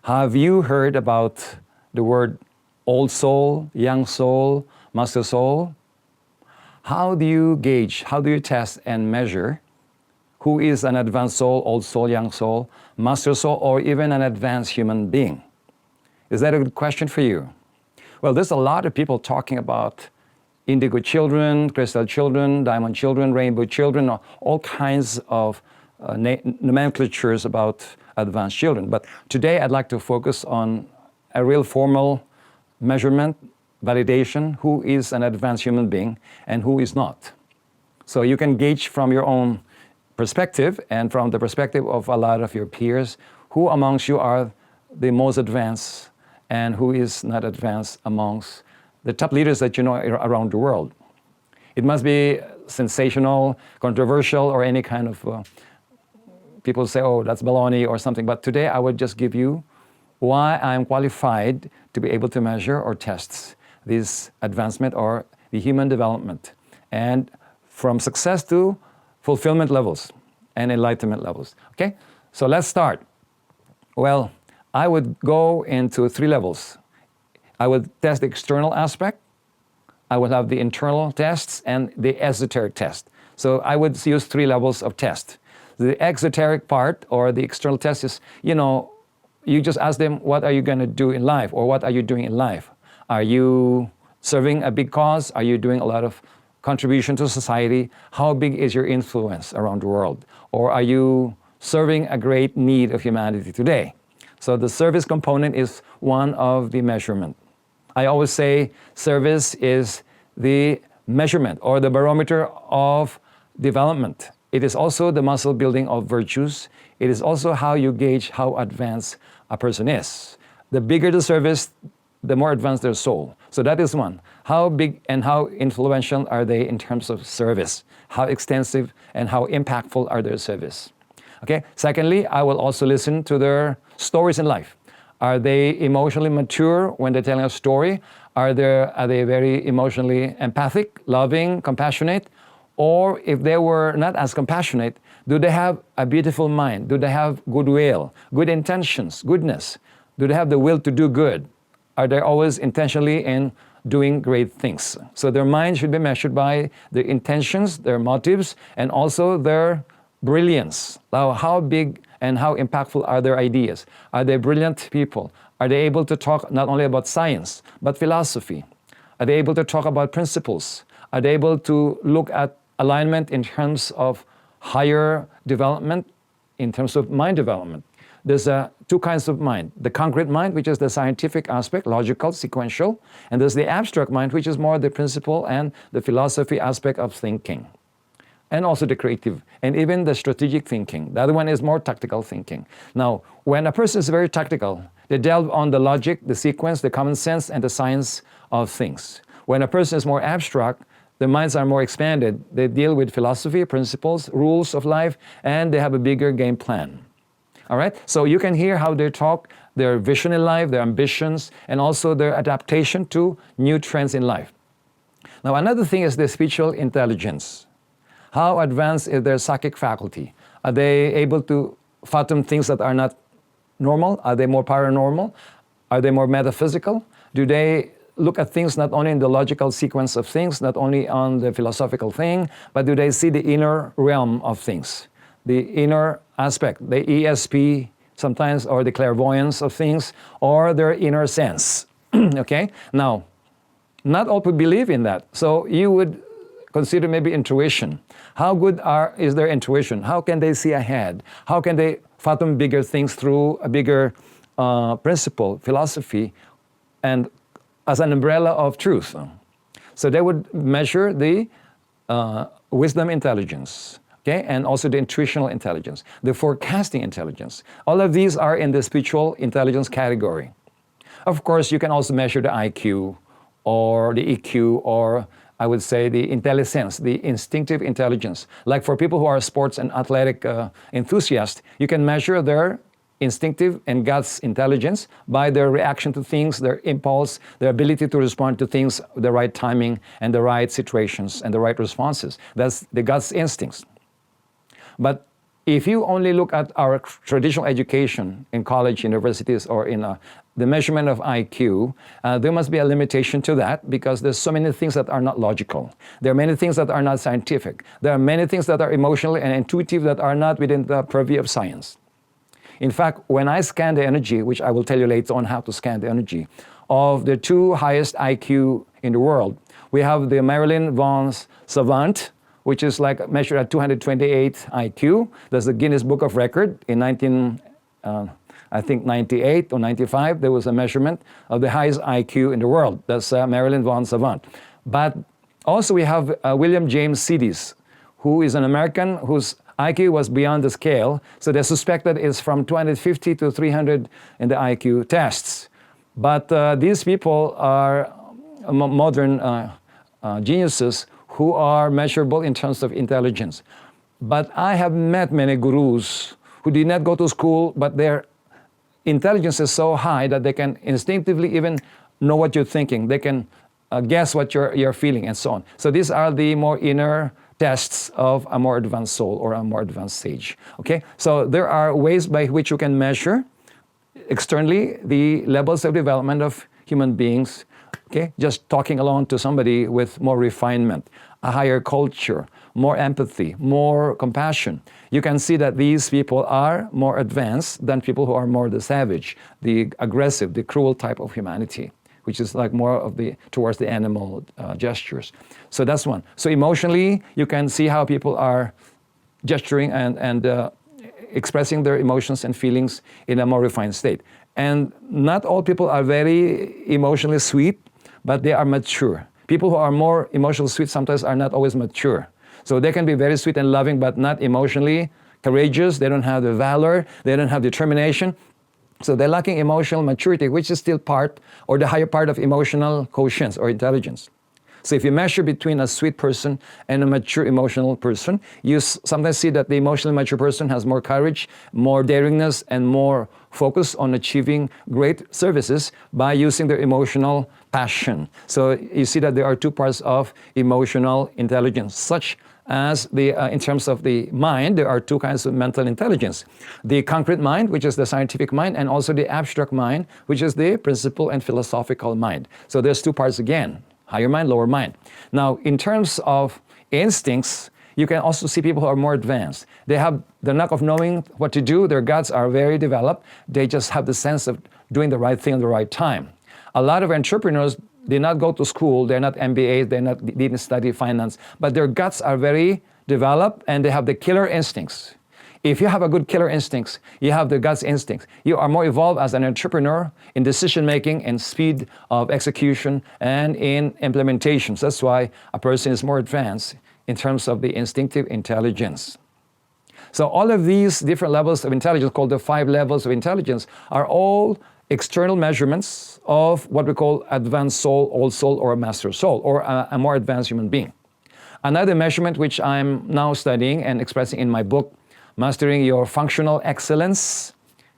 Have you heard about the word old soul, young soul, master soul? How do you gauge, how do you test and measure who is an advanced soul, old soul, young soul, master soul, or even an advanced human being? Is that a good question for you? Well, there's a lot of people talking about indigo children, crystal children, diamond children, rainbow children, all kinds of nomenclatures about advanced children. But today I'd like to focus on a real formal measurement, validation, who is an advanced human being and who is not. So you can gauge from your own perspective and from the perspective of a lot of your peers, who amongst you are the most advanced and who is not advanced amongst the top leaders that you know around the world. It must be sensational, controversial, or any kind of, people say, oh, that's baloney or something. But today I would just give you why I'm qualified to be able to measure or test this advancement or the human development, and from success to fulfillment levels and enlightenment levels. Okay, so let's start. Well, I would go into 3 levels. I would test the external aspect, I would have the internal tests, and the esoteric test. So I would use 3 levels of test. The exoteric part, or the external test, is, you just ask them, what are you going to do in life, or what are you doing in life? Are you serving a big cause? Are you doing a lot of contribution to society? How big is your influence around the world? Or are you serving a great need of humanity today? So the service component is one of the measurement. I always say service is the measurement or the barometer of development. It is also the muscle building of virtues. It is also how you gauge how advanced a person is. The bigger the service, the more advanced their soul. So that is one. How big and how influential are they in terms of service? How extensive and how impactful are their service? Okay. Secondly, I will also listen to their stories in life. Are they emotionally mature when they're telling a story? Are they very emotionally empathic, loving, compassionate? Or if they were not as compassionate, do they have a beautiful mind? Do they have goodwill, good intentions, goodness? Do they have the will to do good? Are they always intentionally in doing great things? So their mind should be measured by their intentions, their motives, and also their brilliance. Now, how big and how impactful are their ideas? Are they brilliant people? Are they able to talk not only about science, but philosophy? Are they able to talk about principles? Are they able to look at alignment in terms of higher development, in terms of mind development? There's 2 kinds of mind. The concrete mind, which is the scientific aspect, logical, sequential, and there's the abstract mind, which is more the principle and the philosophy aspect of thinking, and also the creative, and even the strategic thinking. The other one is more tactical thinking. Now, when a person is very tactical, they delve on the logic, the sequence, the common sense, and the science of things. When a person is more abstract, their minds are more expanded. They deal with philosophy, principles, rules of life, and they have a bigger game plan. All right? So you can hear how they talk, their vision in life, their ambitions, and also their adaptation to new trends in life. Now, another thing is the spiritual intelligence. How advanced is their psychic faculty? Are they able to fathom things that are not normal? Are they more paranormal? Are they more metaphysical? Do they look at things not only in the logical sequence of things, not only on the philosophical thing, but do they see the inner realm of things? The inner aspect, the ESP sometimes, or the clairvoyance of things, or their inner sense. Okay? Now, not all people believe in that. So you would consider maybe intuition. How good is their intuition? How can they see ahead? How can they fathom bigger things through a bigger principle, philosophy, and as an umbrella of truth? So they would measure the wisdom intelligence, okay, and also the intuitional intelligence, the forecasting intelligence. All of these are in the spiritual intelligence category. Of course, you can also measure the IQ or the EQ, or I would say the intelligence, the instinctive intelligence. Like for people who are sports and athletic enthusiasts, you can measure their instinctive and guts intelligence by their reaction to things, their impulse, their ability to respond to things, the right timing and the right situations and the right responses. That's the guts instincts. But if you only look at our traditional education in college, universities, or in the measurement of IQ, there must be a limitation to that because there's so many things that are not logical. There are many things that are not scientific. There are many things that are emotional and intuitive that are not within the purview of science. In fact, when I scan the energy, which I will tell you later on how to scan the energy, of the two highest IQ in the world, we have the Marilyn von Savant, which is like measured at 228 IQ. That's the Guinness Book of Record in 98 or 95. There was a measurement of the highest IQ in the world. That's Marilyn von Savant. But also we have William James Sidis, who is an American whose IQ was beyond the scale. So they suspected it's from 250 to 300 in the IQ tests. But these people are modern geniuses who are measurable in terms of intelligence. But I have met many gurus who did not go to school, but their intelligence is so high that they can instinctively even know what you're thinking. They can guess what you're feeling and so on. So these are the more inner tests of a more advanced soul or a more advanced sage. Okay? So there are ways by which you can measure externally the levels of development of human beings. Okay? Just talking along to somebody with more refinement, a higher culture, more empathy, more compassion. You can see that these people are more advanced than people who are more the savage, the aggressive, the cruel type of humanity, which is like more of the towards the animal gestures. So that's one. So emotionally, you can see how people are gesturing and expressing their emotions and feelings in a more refined state. And not all people are very emotionally sweet, but they are mature. People who are more emotionally sweet sometimes are not always mature. So they can be very sweet and loving, but not emotionally courageous. They don't have the valor. They don't have determination. So they're lacking emotional maturity, which is still part or the higher part of emotional quotient or intelligence. So if you measure between a sweet person and a mature emotional person, you sometimes see that the emotionally mature person has more courage, more daringness, and more focus on achieving great services by using their emotional passion. So you see that there are two parts of emotional intelligence, such as in terms of the mind, there are two kinds of mental intelligence. The concrete mind, which is the scientific mind, and also the abstract mind, which is the principle and philosophical mind. So there's two parts again. Higher mind, lower mind. Now, in terms of instincts, you can also see people who are more advanced. They have the knack of knowing what to do. Their guts are very developed. They just have the sense of doing the right thing at the right time. A lot of entrepreneurs did not go to school. They're not MBAs. Didn't study finance. But their guts are very developed, and they have the killer instincts. If you have a good killer instincts, you have the guts instincts. You are more evolved as an entrepreneur in decision-making and speed of execution and in implementations. That's why a person is more advanced in terms of the instinctive intelligence. So all of these different levels of intelligence, called the 5 levels of intelligence, are all external measurements of what we call advanced soul, old soul, or a master soul, or a more advanced human being. Another measurement which I'm now studying and expressing in my book, Mastering Your Functional Excellence,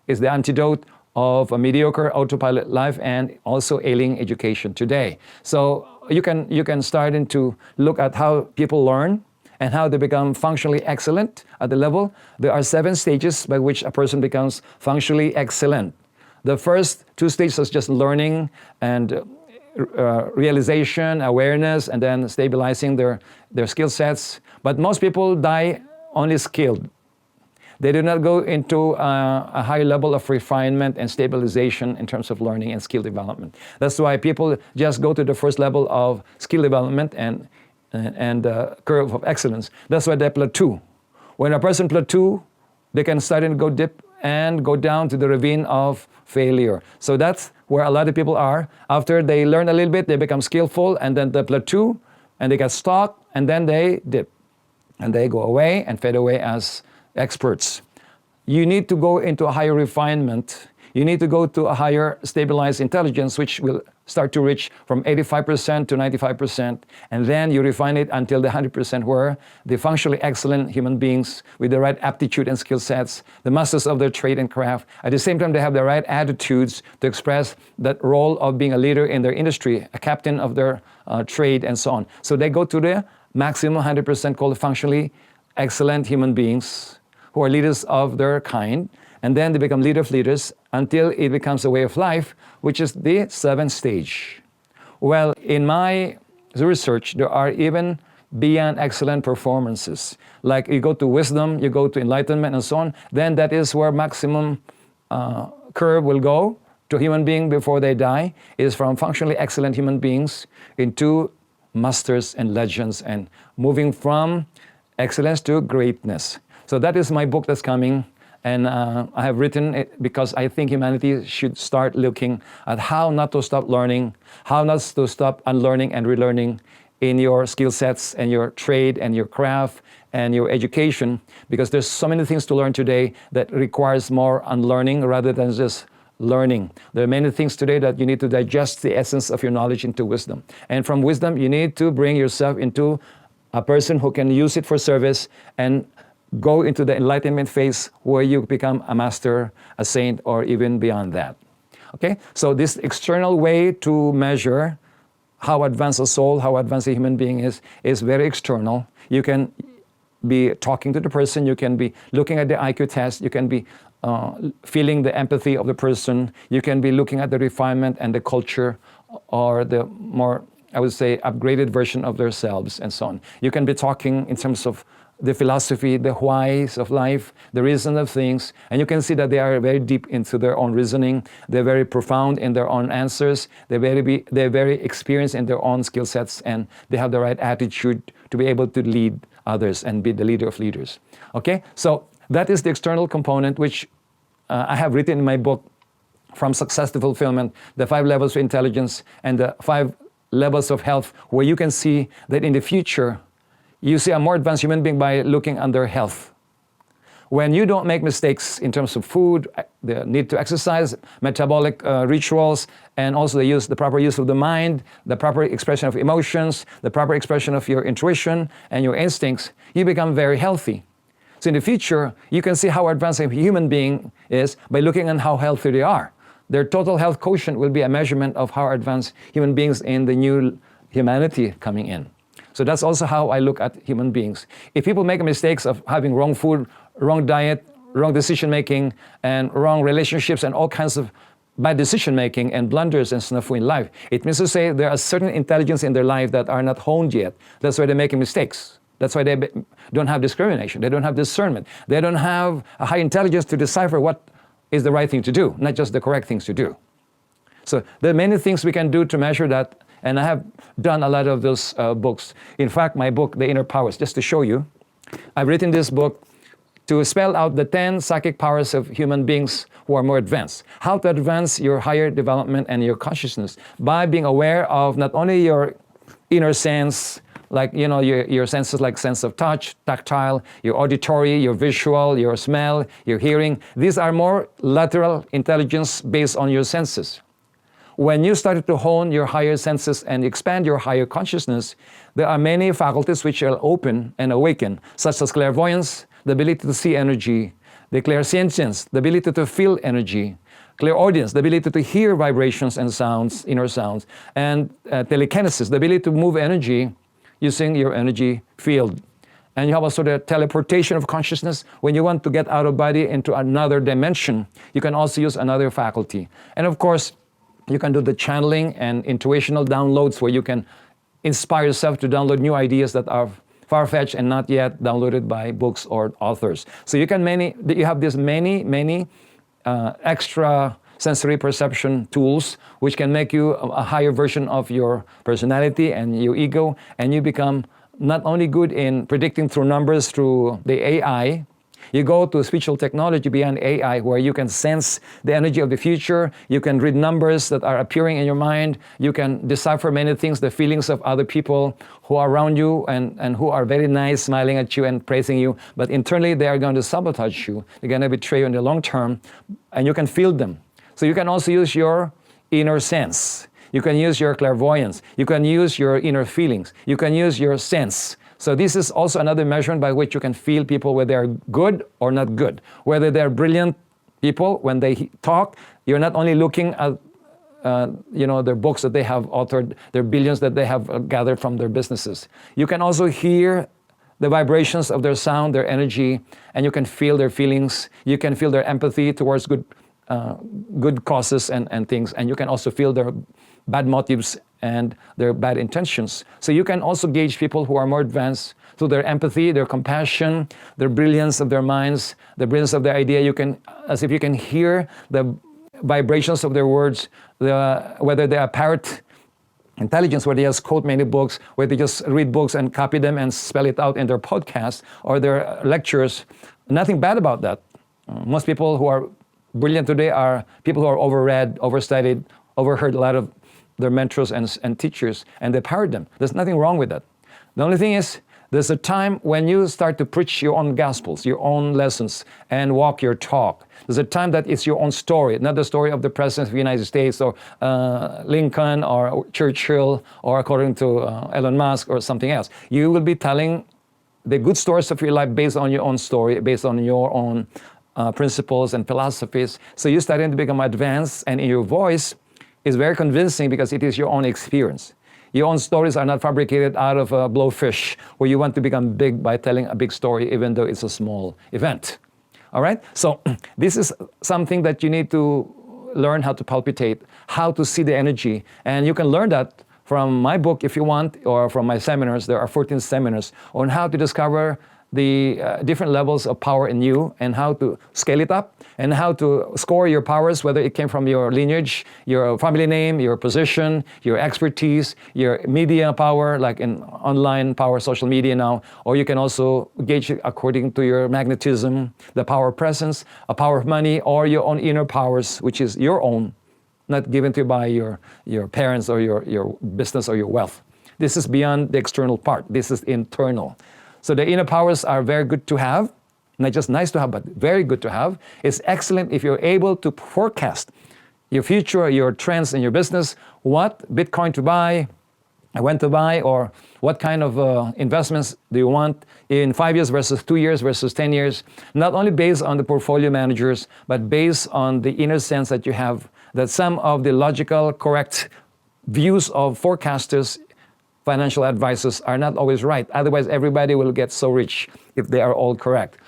is the antidote of a mediocre autopilot life and also ailing education today. So you can start to look at how people learn and how they become functionally excellent at the level. There are 7 stages by which a person becomes functionally excellent. The first 2 stages is just learning and realization, awareness, and then stabilizing their skill sets. But most people die only skilled. They do not go into a high level of refinement and stabilization in terms of learning and skill development. That's why people just go to the first level of skill development and curve of excellence. That's why they plateau. When a person plateau, they can start and go dip and go down to the ravine of failure. So that's where a lot of people are. After they learn a little bit, they become skillful, and then they plateau, and they get stuck, and then they dip. And they go away and fade away as experts. You need to go into a higher refinement. You need to go to a higher stabilized intelligence, which will start to reach from 85% to 95%, and then you refine it until the 100%, where the functionally excellent human beings with the right aptitude and skill sets, the masters of their trade and craft, at the same time they have the right attitudes to express that role of being a leader in their industry, a captain of their trade, and so on. So they go to the maximum 100%, called functionally excellent human beings, who are leaders of their kind, and then they become leader of leaders until it becomes a way of life, which is the seventh stage. Well, in my research, there are even beyond excellent performances. Like you go to wisdom, you go to enlightenment and so on, then that is where maximum curve will go to human being before they die, is from functionally excellent human beings into masters and legends and moving from excellence to greatness. So that is my book that's coming. And I have written it because I think humanity should start looking at how not to stop learning, how not to stop unlearning and relearning in your skill sets and your trade and your craft and your education, because there's so many things to learn today that requires more unlearning rather than just learning. There are many things today that you need to digest the essence of your knowledge into wisdom. And from wisdom, you need to bring yourself into a person who can use it for service and go into the enlightenment phase where you become a master, a saint, or even beyond that. Okay? So this external way to measure how advanced a soul, how advanced a human being is very external. You can be talking to the person, you can be looking at the IQ test, you can be feeling the empathy of the person, you can be looking at the refinement and the culture, or the more, I would say, upgraded version of themselves and so on. You can be talking in terms of the philosophy, the whys of life, the reason of things, and you can see that they are very deep into their own reasoning. They're very profound in their own answers. They're very experienced in their own skill sets, and they have the right attitude to be able to lead others and be the leader of leaders. Okay, so that is the external component, which I have written in my book, From Success to Fulfillment, the 5 levels of intelligence and the 5 levels of health, where you can see that in the future, you see a more advanced human being by looking at their health. When you don't make mistakes in terms of food, the need to exercise, metabolic rituals, and also the proper use of the mind, the proper expression of emotions, the proper expression of your intuition and your instincts, you become very healthy. So in the future, you can see how advanced a human being is by looking at how healthy they are. Their total health quotient will be a measurement of how advanced human beings in the new humanity coming in. So that's also how I look at human beings. If people make mistakes of having wrong food, wrong diet, wrong decision making, and wrong relationships, and all kinds of bad decision making and blunders and snafu in life, it means to say there are certain intelligence in their life that are not honed yet. That's why they're making mistakes. That's why they don't have discrimination. They don't have discernment. They don't have a high intelligence to decipher what is the right thing to do, not just the correct things to do. So there are many things we can do to measure that. And I have done a lot of those books. In fact, my book, The Inner Powers, just to show you, I've written this book to spell out the 10 psychic powers of human beings who are more advanced. How to advance your higher development and your consciousness by being aware of not only your inner sense, like, you know, your senses, like sense of touch, tactile, your auditory, your visual, your smell, your hearing. These are more lateral intelligence based on your senses. When you started to hone your higher senses and expand your higher consciousness, there are many faculties which will open and awaken, such as clairvoyance, the ability to see energy, the clairsentience, the ability to feel energy, clairaudience, the ability to hear vibrations and sounds, inner sounds, and telekinesis, the ability to move energy using your energy field. And you have also the teleportation of consciousness. When you want to get out of body into another dimension, you can also use another faculty. And of course, you can do the channeling and intuitional downloads, where you can inspire yourself to download new ideas that are far-fetched and not yet downloaded by books or authors. So you have these many extra sensory perception tools which can make you a higher version of your personality and your ego, and you become not only good in predicting through numbers through the AI. You go to spiritual technology beyond AI, where you can sense the energy of the future, you can read numbers that are appearing in your mind, you can decipher many things, the feelings of other people who are around you and who are very nice, smiling at you and praising you, but internally they are going to sabotage you, they're going to betray you in the long term, and you can feel them. So you can also use your inner sense, you can use your clairvoyance, you can use your inner feelings, you can use your sense. So this is also another measurement by which you can feel people, whether they're good or not good. Whether they're brilliant people, when they talk, you're not only looking at their books that they have authored, their billions that they have gathered from their businesses. You can also hear the vibrations of their sound, their energy, and you can feel their feelings. You can feel their empathy towards good causes and things, and you can also feel their bad motives and their bad intentions. So you can also gauge people who are more advanced through their empathy, their compassion, their brilliance of their minds, the brilliance of their idea. You can, as if you can hear the vibrations of their words, whether they are parrot intelligence, where they just quote many books, where they just read books and copy them and spell it out in their podcasts or their lectures. Nothing bad about that. Most people who are brilliant today are people who are overread, overstudied, overheard a lot of their mentors and teachers, and they parrot them. There's nothing wrong with that. The only thing is, there's a time when you start to preach your own gospels, your own lessons, and walk your talk. There's a time that it's your own story, not the story of the President of the United States or Lincoln or Churchill or according to Elon Musk or something else. You will be telling the good stories of your life based on your own story, based on your own principles and philosophies. So you're starting to become advanced, and in your voice is very convincing because it is your own experience. Your own stories are not fabricated out of a blowfish where you want to become big by telling a big story even though it's a small event. All right? So this is something that you need to learn how to palpitate, how to see the energy. And you can learn that from my book if you want, or from my seminars. There are 14 seminars on how to discover the different levels of power in you and how to scale it up and how to score your powers, whether it came from your lineage, your family name, your position, your expertise, your media power, like in online power, social media now, or you can also gauge it according to your magnetism, the power of presence, a power of money, or your own inner powers, which is your own, not given to you by your parents or your business or your wealth. This is beyond the external part. This is internal. So the inner powers are very good to have, not just nice to have, but very good to have. It's excellent if you're able to forecast your future, your trends in your business, what Bitcoin to buy, when to buy, or what kind of investments do you want in 5 years versus 2 years versus 10 years, not only based on the portfolio managers, but based on the inner sense that you have, that some of the logical, correct views of forecasters, financial advisors are not always right. Otherwise, everybody will get so rich if they are all correct.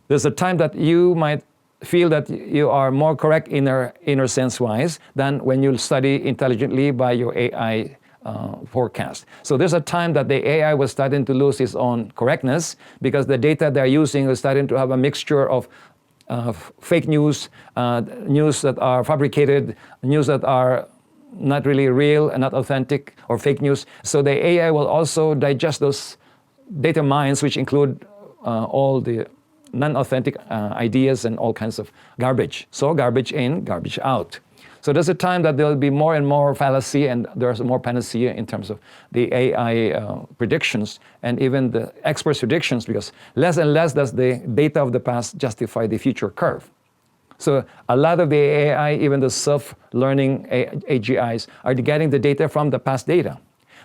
There's a time that you might feel that you are more correct inner sense-wise than when you study intelligently by your AI forecast. So there's a time that the AI was starting to lose its own correctness because the data they're using is starting to have a mixture of fake news, news that are fabricated, news that are not really real and not authentic, or fake news. So the AI will also digest those data mines, which include all the non-authentic ideas and all kinds of garbage. So garbage in, garbage out. So there's a time that there will be more and more fallacy, and there's more panacea in terms of the AI predictions and even the experts' predictions, because less and less does the data of the past justify the future curve. So a lot of the AI, even the self-learning AGIs, are getting the data from the past data.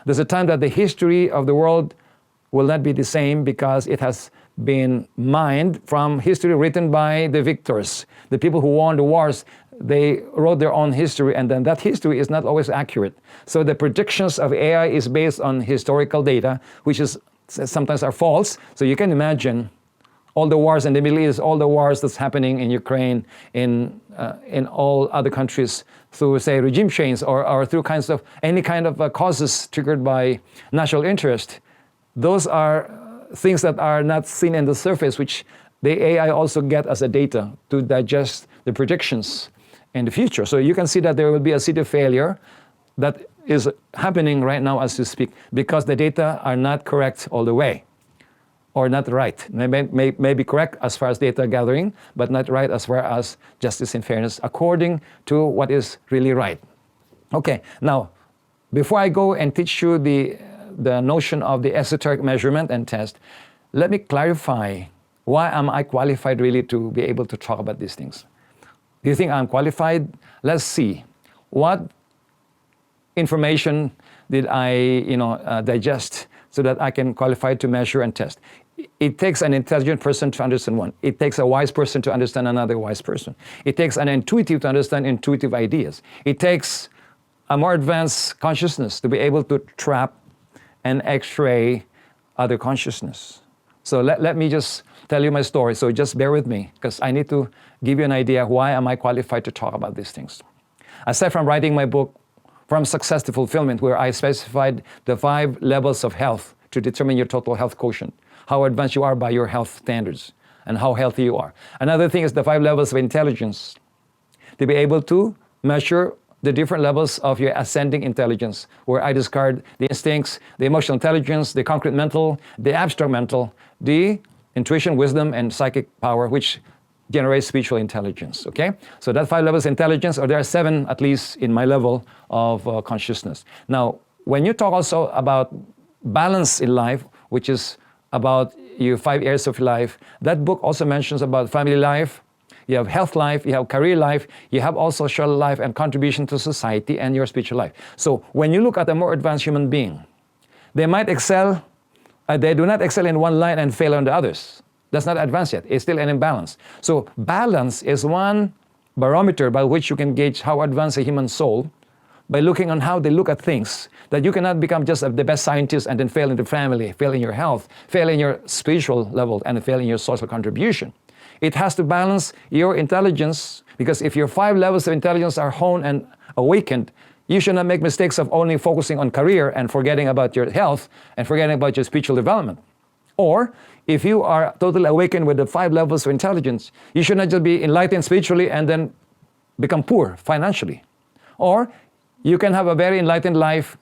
There's a time that the history of the world will not be the same because it has been mined from history written by the victors. The people who won the wars, they wrote their own history, and then that history is not always accurate. So the predictions of AI is based on historical data, which is sometimes are false. So you can imagine all the wars in the Middle East, all the wars that's happening in Ukraine, in all other countries through, say, regime change or through any kind of causes triggered by national interest. Those are things that are not seen in the surface, which the AI also get as a data to digest the predictions in the future. So you can see that there will be a city failure that is happening right now as we speak because the data are not correct all the way. Or not right. May be correct as far as data gathering, but not right as far as justice and fairness according to what is really right. Okay, now, before I go and teach you the notion of the esoteric measurement and test, let me clarify, why am I qualified really to be able to talk about these things? Do you think I'm qualified? Let's see. What information did I digest so that I can qualify to measure and test? It takes an intelligent person to understand one. It takes a wise person to understand another wise person. It takes an intuitive to understand intuitive ideas. It takes a more advanced consciousness to be able to trap and x-ray other consciousness. So let me just tell you my story. So just bear with me, because I need to give you an idea why am I qualified to talk about these things. Aside from writing my book, From Success to Fulfillment, where I specified the 5 levels of health to determine your total health quotient, how advanced you are by your health standards, and how healthy you are. Another thing is the 5 levels of intelligence, to be able to measure the different levels of your ascending intelligence, where I discard the instincts, the emotional intelligence, the concrete mental, the abstract mental, the intuition, wisdom, and psychic power, which generates spiritual intelligence, okay? So that 5 levels of intelligence, or there are 7 at least in my level of consciousness. Now, when you talk also about balance in life, which is about your 5 areas of life, that book also mentions about family life, you have health life, you have career life, you have also social life and contribution to society and your spiritual life. So when you look at a more advanced human being, they might excel, they do not excel in one line and fail on the others. That's not advanced yet, it's still an imbalance. So balance is one barometer by which you can gauge how advanced a human soul, by looking on how they look at things, that you cannot become just the best scientist and then fail in the family, fail in your health, fail in your spiritual level, and fail in your social contribution. It has to balance your intelligence, because if your 5 levels of intelligence are honed and awakened, you should not make mistakes of only focusing on career and forgetting about your health and forgetting about your spiritual development. Or if you are totally awakened with the 5 levels of intelligence, you should not just be enlightened spiritually and then become poor financially. Or you can have a very enlightened life,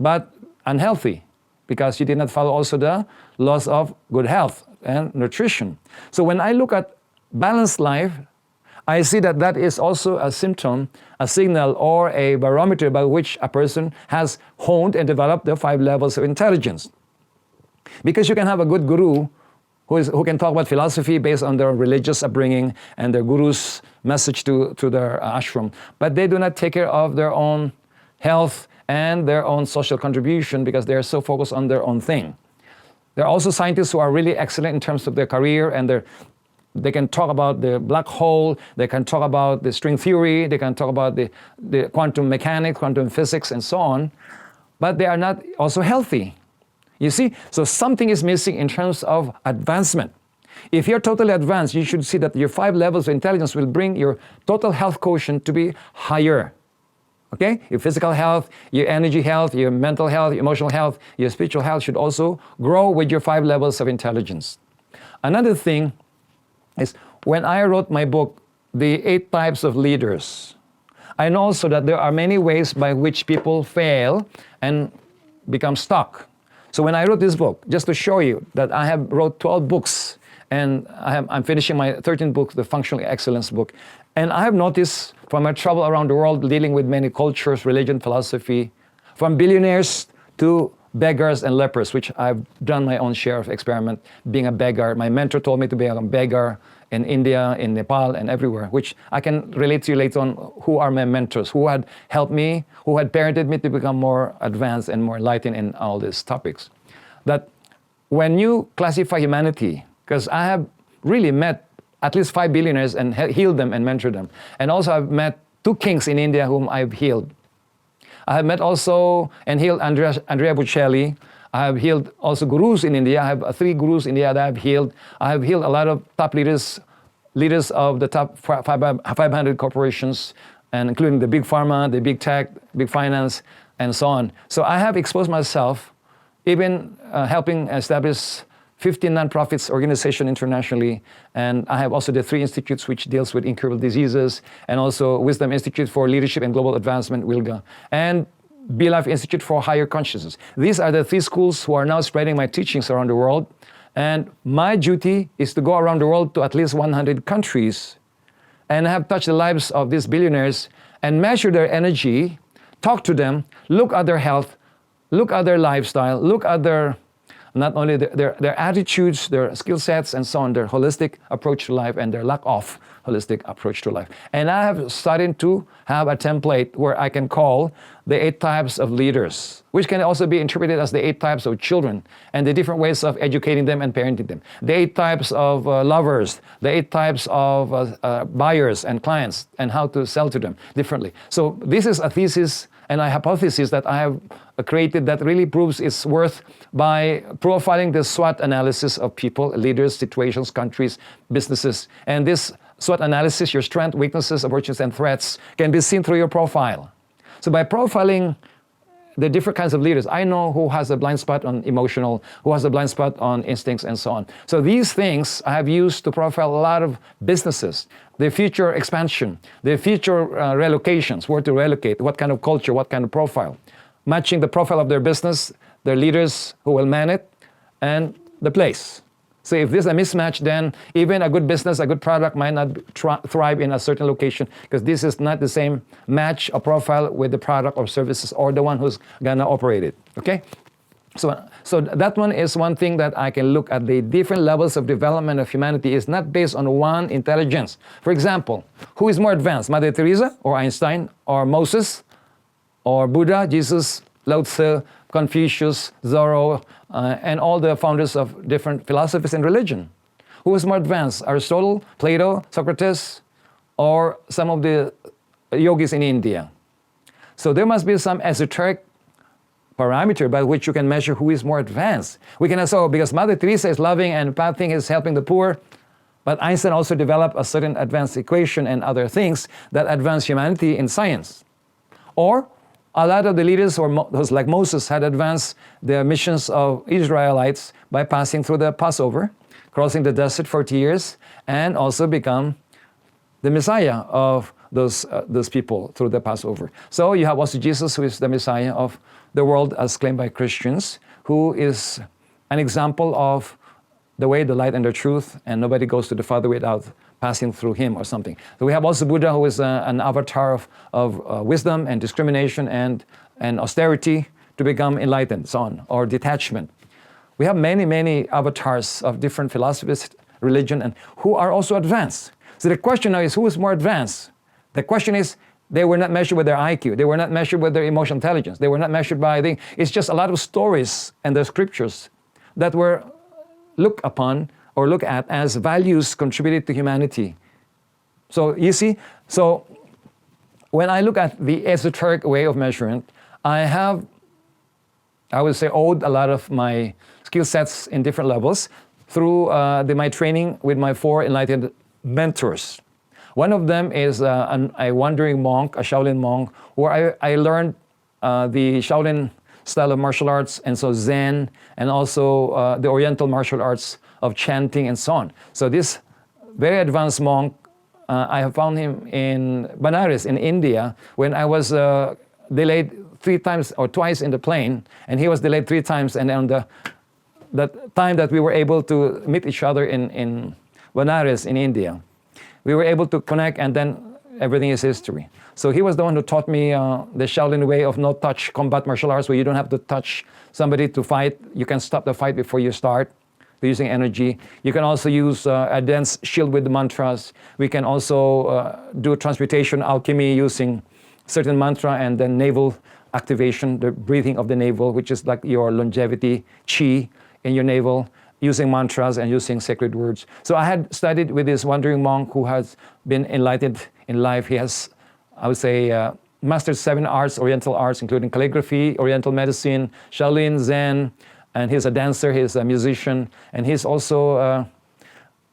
but unhealthy, because you did not follow also the laws of good health and nutrition. So when I look at balanced life, I see that that is also a symptom, a signal, or a barometer by which a person has honed and developed the 5 levels of intelligence. Because you can have a good guru who can talk about philosophy based on their religious upbringing and their guru's message to their ashram, but they do not take care of their own health and their own social contribution because they are so focused on their own thing. There are also scientists who are really excellent in terms of their career, and they can talk about the black hole, they can talk about the string theory, they can talk about the quantum mechanics, quantum physics, and so on, but they are not also healthy. You see? So something is missing in terms of advancement. If you're totally advanced, you should see that your 5 levels of intelligence will bring your total health quotient to be higher. Okay? Your physical health, your energy health, your mental health, your emotional health, your spiritual health should also grow with your 5 levels of intelligence. Another thing is, when I wrote my book, The 8 Types of Leaders, I know also that there are many ways by which people fail and become stuck. So when I wrote this book, just to show you that I have wrote 12 books, and I'm finishing my 13th book, the Functional Excellence book, and I have noticed from my travel around the world, dealing with many cultures, religion, philosophy, from billionaires to beggars and lepers, which I've done my own share of experiment, being a beggar. My mentor told me to be a beggar in India, in Nepal, and everywhere, which I can relate to you later on, who are my mentors, who had helped me, who had parented me to become more advanced and more enlightened in all these topics. That when you classify humanity, because I have really met at least 5 billionaires and healed them and mentored them. And also I've met 2 kings in India whom I've healed. I have met also and healed Andrea Bocelli. I have healed also gurus in India. I have 3 gurus in India that I've healed. I have healed a lot of top leaders of the top 500 corporations, and including the big pharma, the big tech, big finance, and so on. So I have exposed myself, even helping establish 15 nonprofits organization internationally, and I have also the 3 institutes which deals with incurable diseases, and also Wisdom Institute for Leadership and Global Advancement, WILGA, and Be-Life Institute for Higher Consciousness. These are the 3 schools who are now spreading my teachings around the world, and my duty is to go around the world to at least 100 countries and have touched the lives of these billionaires and measure their energy, talk to them, look at their health, look at their lifestyle, look at their not only their attitudes, their skill sets, and so on, their holistic approach to life and their lack of holistic approach to life. And I have started to have a template where I can call the 8 types of leaders, which can also be interpreted as the 8 types of children and the different ways of educating them and parenting them. The 8 types of lovers, the 8 types of buyers and clients, and how to sell to them differently. So this is a thesis and a hypothesis that I have created that really proves its worth by profiling the SWOT analysis of people, leaders, situations, countries, businesses. And this SWOT analysis, your strengths, weaknesses, opportunities, and threats, can be seen through your profile. So by profiling the different kinds of leaders, I know who has a blind spot on emotional, who has a blind spot on instincts, and so on. So these things I have used to profile a lot of businesses, their future expansion, their future relocations, where to relocate, what kind of culture, what kind of profile, matching the profile of their business, their leaders who will man it, and the place. So if there's a mismatch, then even a good business, a good product might not thrive in a certain location, because this is not the same match or profile with the product or services or the one who's gonna operate it, okay? So that one is one thing that I can look at. The different levels of development of humanity is not based on one intelligence. For example, who is more advanced, Mother Teresa or Einstein or Moses or Buddha, Jesus, Lao Tzu, Confucius, Zorro, and all the founders of different philosophies and religion? Who is more advanced, Aristotle, Plato, Socrates, or some of the yogis in India? So there must be some esoteric parameter by which you can measure who is more advanced. We can also, because Mother Teresa is loving and Pathing is helping the poor, but Einstein also developed a certain advanced equation and other things that advance humanity in science. Or a lot of the leaders, those like Moses, had advanced the missions of Israelites by passing through the Passover, crossing the desert 40 years, and also become the Messiah of those people through the Passover. So you have also Jesus, who is the Messiah of the world as claimed by Christians, who is an example of the way, the light, and the truth, and nobody goes to the Father without passing through him or something. So we have also Buddha, who is an avatar of wisdom and discrimination and austerity to become enlightened, so on, or detachment. We have many, many avatars of different philosophies, religion, and who are also advanced. So the question now is, who is more advanced? The question is, they were not measured with their IQ. They were not measured with their emotional intelligence. They were not measured by it's just a lot of stories and the scriptures that were looked upon or look at as values contributed to humanity. So you see, so when I look at the esoteric way of measurement, I would say, owed a lot of my skill sets in different levels through my training with my 4 enlightened mentors. One of them is a wandering monk, a Shaolin monk, where I learned the Shaolin style of martial arts, and so Zen, and also the Oriental martial arts of chanting and so on. So this very advanced monk, I have found him in Benares in India when I was delayed 3 times or twice in the plane, and he was delayed 3 times, and on that time that we were able to meet each other in Benares in India, we were able to connect, and then everything is history. So he was the one who taught me the Shaolin way of no-touch combat martial arts, where you don't have to touch somebody to fight. You can stop the fight before you start using energy. You can also use a dense shield with the mantras. We can also do transmutation alchemy using certain mantra, and then navel activation, the breathing of the navel, which is like your longevity, chi in your navel, using mantras and using sacred words. So I had studied with this wandering monk who has been enlightened in life. He has, I would say, mastered 7 arts, Oriental arts, including calligraphy, Oriental medicine, Shaolin, Zen, and he's a dancer, he's a musician, and he's also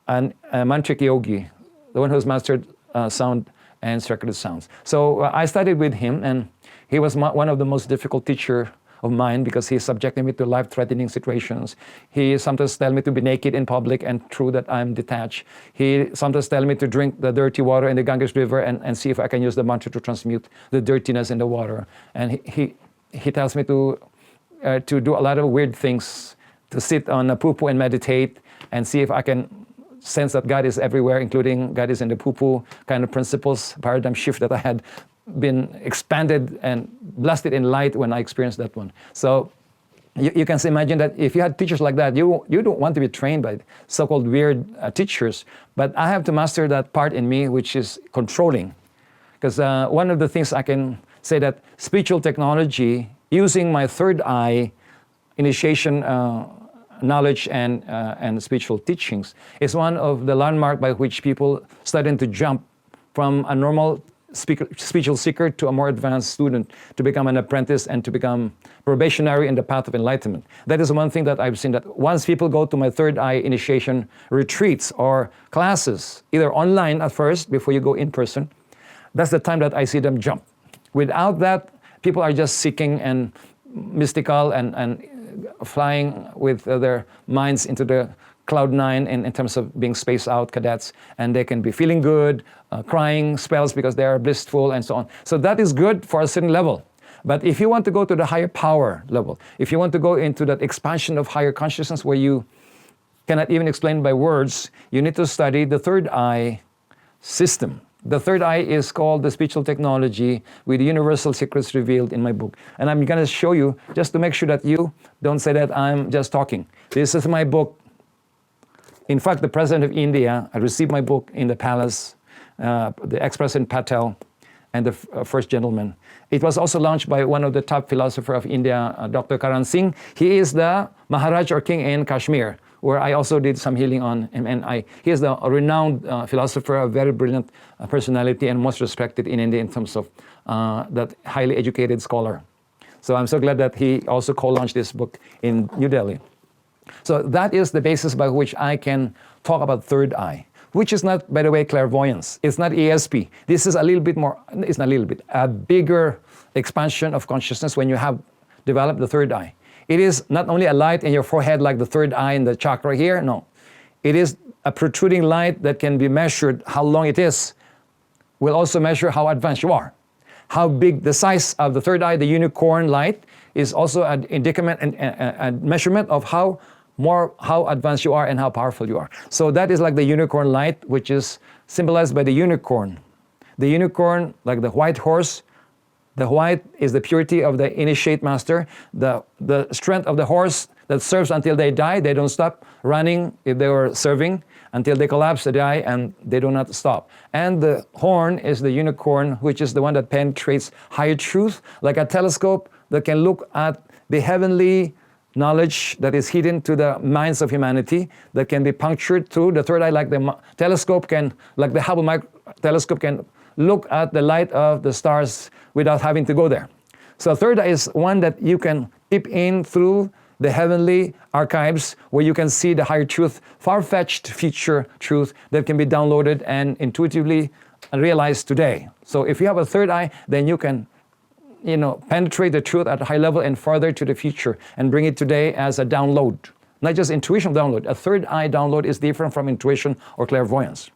a mantric yogi, the one who's mastered sound and circuited sounds. So I studied with him, and he was one of the most difficult teachers of mine, because he subjected me to life-threatening situations. He sometimes tell me to be naked in public and true that I'm detached. He sometimes tell me to drink the dirty water in the Ganges River and see if I can use the mantra to transmute the dirtiness in the water. And he tells me to do a lot of weird things, to sit on a poo-poo and meditate and see if I can sense that God is everywhere, including God is in the poo-poo kind of principles, paradigm shift that I had been expanded and blasted in light when I experienced that one. So you can imagine that if you had teachers like that, you don't want to be trained by so-called weird teachers. But I have to master that part in me, which is controlling. Because one of the things I can say that spiritual technology, using my third eye, initiation knowledge and spiritual teachings, is one of the landmark by which people starting to jump from a normal spiritual seeker to a more advanced student, to become an apprentice and to become probationary in the path of enlightenment. That is one thing that I've seen, that once people go to my third eye initiation retreats or classes, either online at first before you go in person, that's the time that I see them jump. Without that, people are just seeking and mystical and flying with their minds into the cloud nine in terms of being spaced out cadets, and they can be feeling good, crying spells because they are blissful and so on. So that is good for a certain level. But if you want to go to the higher power level, if you want to go into that expansion of higher consciousness where you cannot even explain by words, you need to study the third eye system. The third eye is called the spiritual technology with universal secrets revealed in my book. And I'm going to show you just to make sure that you don't say that I'm just talking. This is my book. In fact, the President of India received my book in the palace, the ex-President Patel and the First Gentleman. It was also launched by one of the top philosophers of India, Dr. Karan Singh. He is the Maharaj or King in Kashmir, where I also did some healing on him. And he is a renowned philosopher, a very brilliant personality and most respected in India in terms of that highly educated scholar. So I'm so glad that he also co-launched this book in New Delhi. So that is the basis by which I can talk about third eye, which is not, by the way, clairvoyance. It's not ESP. This is a little bit more, it's not a little bit, a bigger expansion of consciousness when you have developed the third eye. It is not only a light in your forehead like the third eye in the chakra here, no. It is a protruding light that can be measured how long it is. Will also measure how advanced you are. How big the size of the third eye, the unicorn light, is also an indicament and a measurement of how advanced you are and how powerful you are. So that is like the unicorn light, which is symbolized by the unicorn. The unicorn, like the white horse, the white is the purity of the initiate master, the strength of the horse that serves until they die. They don't stop running if they were serving until they collapse, they die, and they do not stop. And the horn is the unicorn, which is the one that penetrates higher truth, like a telescope that can look at the heavenly knowledge that is hidden to the minds of humanity, that can be punctured through the third eye, like the telescope can, like the Hubble telescope can look at the light of the stars without having to go there. So third eye is one that you can peep in through the heavenly archives where you can see the higher truth, far-fetched future truth that can be downloaded and intuitively realized today. So if you have a third eye, then you can penetrate the truth at a high level and further to the future and bring it today as a download. Not just intuition download. A third eye download is different from intuition or clairvoyance.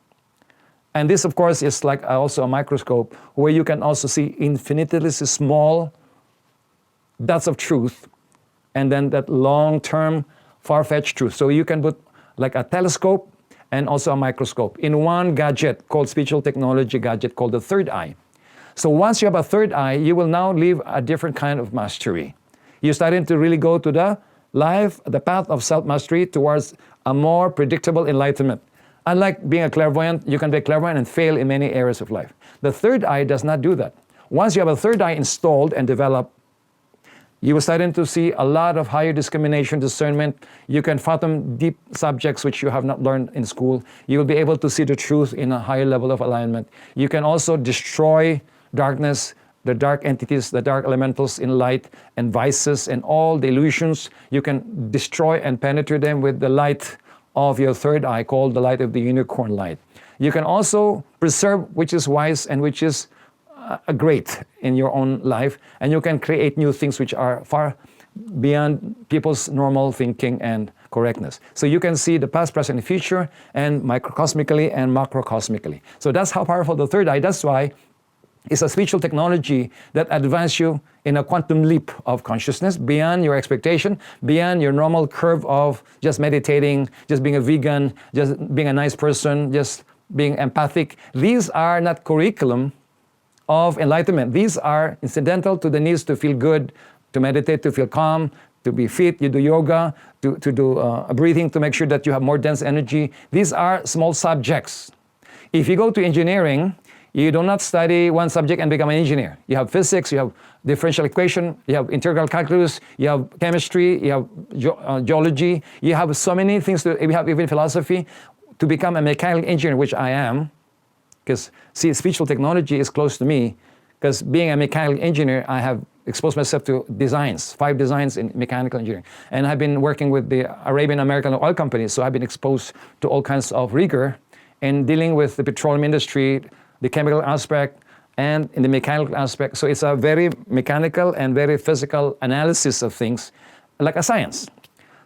And this, of course, is like also a microscope where you can also see infinitely small dots of truth and then that long-term far-fetched truth. So you can put like a telescope and also a microscope in one gadget called spiritual technology gadget called the third eye. So once you have a third eye, you will now live a different kind of mastery. You're starting to really go to the path of self-mastery towards a more predictable enlightenment. Unlike being a clairvoyant, you can be a clairvoyant and fail in many areas of life. The third eye does not do that. Once you have a third eye installed and developed, you will start to see a lot of higher discrimination, discernment. You can fathom deep subjects which you have not learned in school. You will be able to see the truth in a higher level of alignment. You can also destroy darkness, the dark entities, the dark elementals in light, and vices, and all the illusions. You can destroy and penetrate them with the light of your third eye, called the light of the unicorn light. You can also preserve which is wise and which is great in your own life, and you can create new things which are far beyond people's normal thinking and correctness. So you can see the past, present, and future, and microcosmically and macrocosmically. So that's how powerful the third eye. That's why it's a spiritual technology that advances you in a quantum leap of consciousness beyond your expectation, beyond your normal curve of just meditating, just being a vegan, just being a nice person, just being empathic. These are not curriculum of enlightenment. These are incidental to the needs to feel good, to meditate, to feel calm, to be fit. You do yoga, to do breathing to make sure that you have more dense energy. These are small subjects. If you go to engineering, you do not study one subject and become an engineer. You have physics, you have differential equation, you have integral calculus, you have chemistry, you have geology. You have so many things. You have even philosophy. To become a mechanical engineer, which I am, Because, see, spiritual technology is close to me, because being a mechanical engineer, I have exposed myself to designs, 5 designs in mechanical engineering. And I've been working with the Arabian American oil companies, so I've been exposed to all kinds of rigor in dealing with the petroleum industry, the chemical aspect, and in the mechanical aspect. So it's a very mechanical and very physical analysis of things, like a science.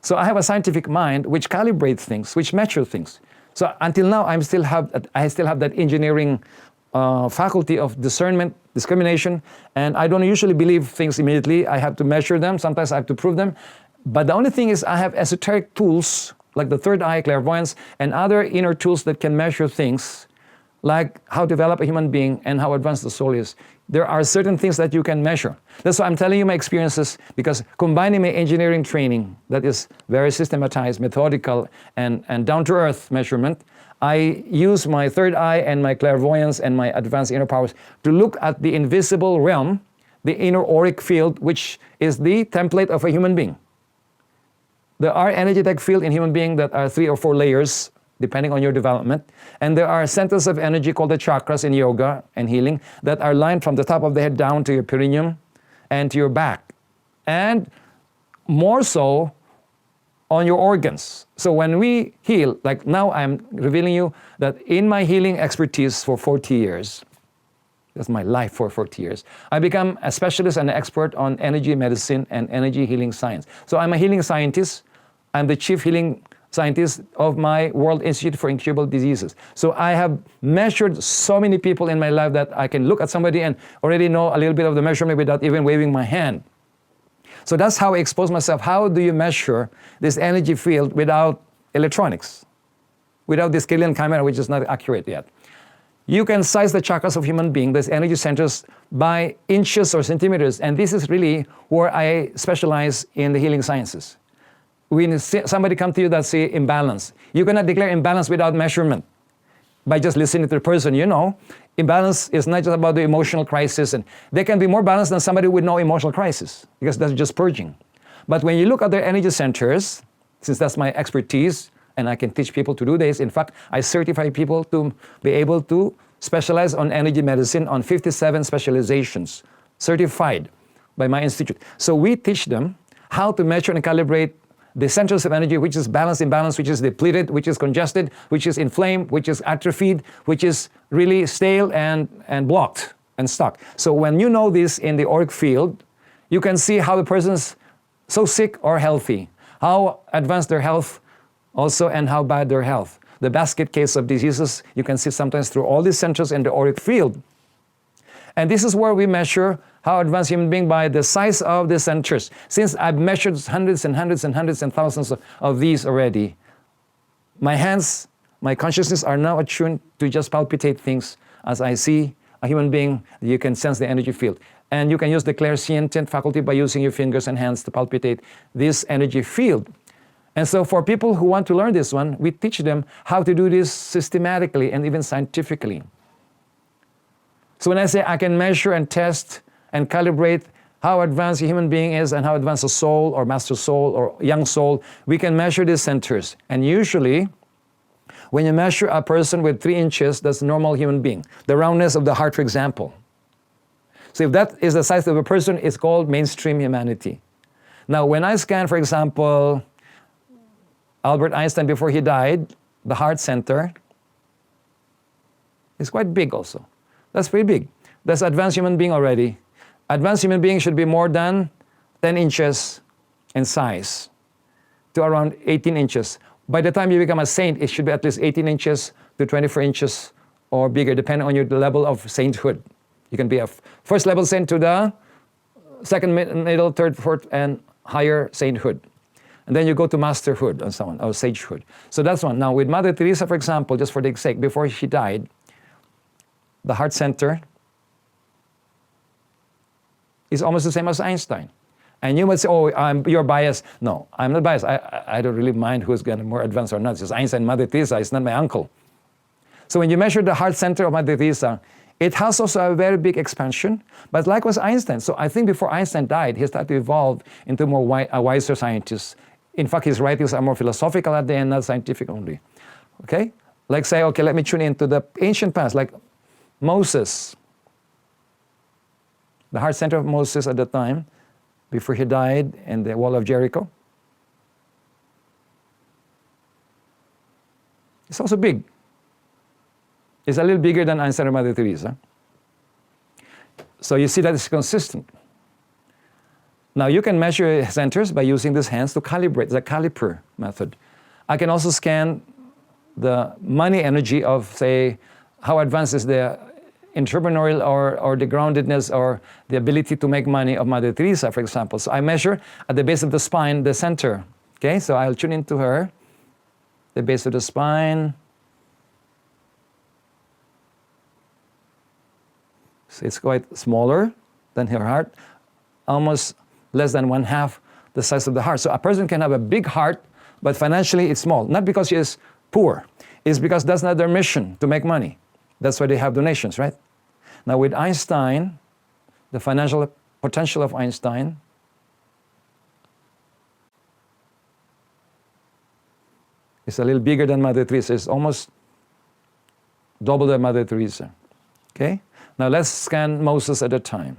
So I have a scientific mind which calibrates things, which measures things. So until now, I still have that engineering faculty of discernment, discrimination, and I don't usually believe things immediately. I have to measure them. Sometimes I have to prove them. But the only thing is I have esoteric tools, like the third eye, clairvoyance, and other inner tools that can measure things, like how to develop a human being and how advanced the soul is. There are certain things that you can measure. That's why I'm telling you my experiences, because combining my engineering training that is very systematized, methodical, and down-to-earth measurement, I use my third eye and my clairvoyance and my advanced inner powers to look at the invisible realm, the inner auric field, which is the template of a human being. There are energetic field in human being that are 3 or 4 layers, depending on your development. And there are centers of energy called the chakras in yoga and healing that are lined from the top of the head down to your perineum and to your back. And more so on your organs. So when we heal, like now I'm revealing you that in my healing expertise for 40 years, that's my life for 40 years, I become a specialist and an expert on energy medicine and energy healing science. So I'm a healing scientist. I'm the chief healing scientist of my World Institute for Incurable Diseases. So I have measured so many people in my life that I can look at somebody and already know a little bit of the measurement without even waving my hand. So that's how I expose myself. How do you measure this energy field without electronics? Without this Killian camera, which is not accurate yet. You can size the chakras of human being, these energy centers, by inches or centimeters. And this is really where I specialize in the healing sciences. When somebody comes to you that's imbalance, you cannot declare imbalance without measurement. By just listening to the person, you know, imbalance is not just about the emotional crisis, and they can be more balanced than somebody with no emotional crisis, because that's just purging. But when you look at their energy centers, since that's my expertise, and I can teach people to do this, in fact, I certify people to be able to specialize on energy medicine on 57 specializations, certified by my institute. So we teach them how to measure and calibrate the centers of energy, which is balanced, imbalanced, which is depleted, which is congested, which is inflamed, which is atrophied, which is really stale and blocked and stuck. So when you know this in the auric field, you can see how the person's so sick or healthy, how advanced their health also, and how bad their health. The basket case of diseases, you can see sometimes through all these centers in the auric field. And this is where we measure how advanced human being by the size of the centers. Since I've measured hundreds and hundreds and hundreds and thousands of these already, my hands, my consciousness are now attuned to just palpitate things as I see a human being. You can sense the energy field. And you can use the clairsentient faculty by using your fingers and hands to palpitate this energy field. And so for people who want to learn this one, we teach them how to do this systematically and even scientifically. So when I say I can measure and test and calibrate how advanced a human being is and how advanced a soul or master soul or young soul, we can measure these centers. And usually, when you measure a person with 3 inches, that's a normal human being. The roundness of the heart, for example. So if that is the size of a person, it's called mainstream humanity. Now, when I scan, for example, Albert Einstein before he died, the heart center is quite big also. That's pretty big. That's advanced human being already. Advanced human being should be more than 10 inches in size to around 18 inches. By the time you become a saint, it should be at least 18 inches to 24 inches or bigger, depending on your level of sainthood. You can be a first level saint to the second, middle, third, fourth, and higher sainthood. And then you go to masterhood and so on, or sagehood. So that's one. Now with Mother Teresa, for example, just for the sake, before she died, the heart center is almost the same as Einstein. And you might say, oh, you're biased. No, I'm not biased. I don't really mind who's going to more advanced or not. It's just Einstein, Mother Teresa, it's not my uncle. So when you measure the heart center of Mother Teresa, it has also a very big expansion, but likewise Einstein. So I think before Einstein died, he started to evolve into a wiser scientist. In fact, his writings are more philosophical at the end, not scientific only. Okay? Like say, okay, let me tune into the ancient past, like Moses, the heart center of Moses at the time, before he died in the wall of Jericho, it's also big. It's a little bigger than Einstein or Mother Teresa. So you see that it's consistent. Now you can measure centers by using these hands to calibrate, the caliper method. I can also scan the money energy of, say, how advanced is the entrepreneurial or the groundedness or the ability to make money of Mother Teresa, for example. So I measure at the base of the spine, the center. Okay, so I'll tune into her, the base of the spine. So it's quite smaller than her heart, almost less than 1/2 the size of the heart. So a person can have a big heart, but financially it's small. Not because she is poor, it's because that's not their mission, to make money. That's why they have donations, right? Now with Einstein, the financial potential of Einstein is a little bigger than Mother Teresa. It's almost double than Mother Teresa. Okay? Now let's scan Moses at a time.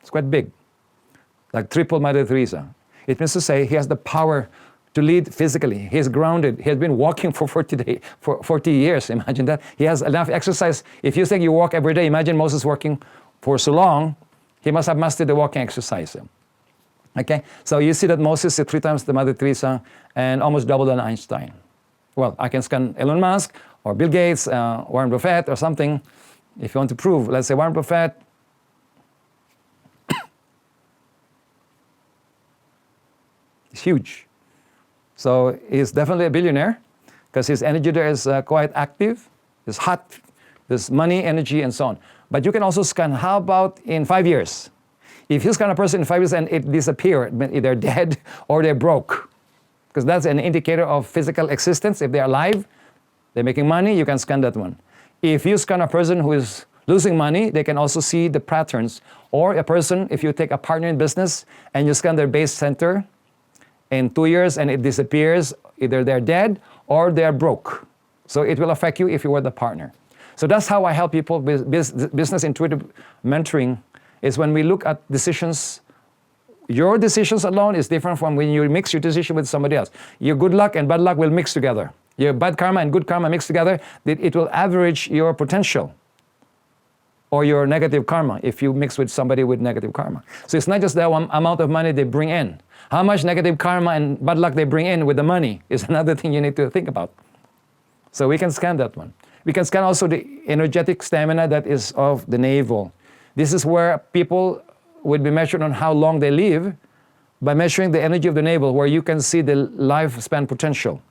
It's quite big, like triple Mother Teresa. It means to say he has the power to lead physically. He's grounded. He has been walking for 40 years. Imagine that. He has enough exercise. If you think you walk every day, imagine Moses working for so long. He must have mastered the walking exercise. Okay, so you see that Moses is 3 times the Mother Teresa and almost double than Einstein. Well, I can scan Elon Musk or Bill Gates, Warren Buffett or something. If you want to prove, let's say Warren Buffett, is huge. So he's definitely a billionaire because his energy there is quite active, it's hot, there's money, energy, and so on. But you can also scan, how about in 5 years? If you scan a person in 5 years and it disappears, they're dead or they're broke, because that's an indicator of physical existence. If they're alive, they're making money, you can scan that one. If you scan a person who is losing money, they can also see the patterns. Or a person, if you take a partner in business and you scan their base center, in 2 years and it disappears, either they're dead or they're broke. So it will affect you if you were the partner. So that's how I help people with business intuitive mentoring, is when we look at decisions. Your decisions alone is different from when you mix your decision with somebody else. Your good luck and bad luck will mix together. Your bad karma and good karma mix together, it will average your potential or your negative karma if you mix with somebody with negative karma. So it's not just the amount of money they bring in. How much negative karma and bad luck they bring in with the money is another thing you need to think about. So we can scan that one. We can scan also the energetic stamina that is of the navel. This is where people would be measured on how long they live by measuring the energy of the navel, where you can see the lifespan potential.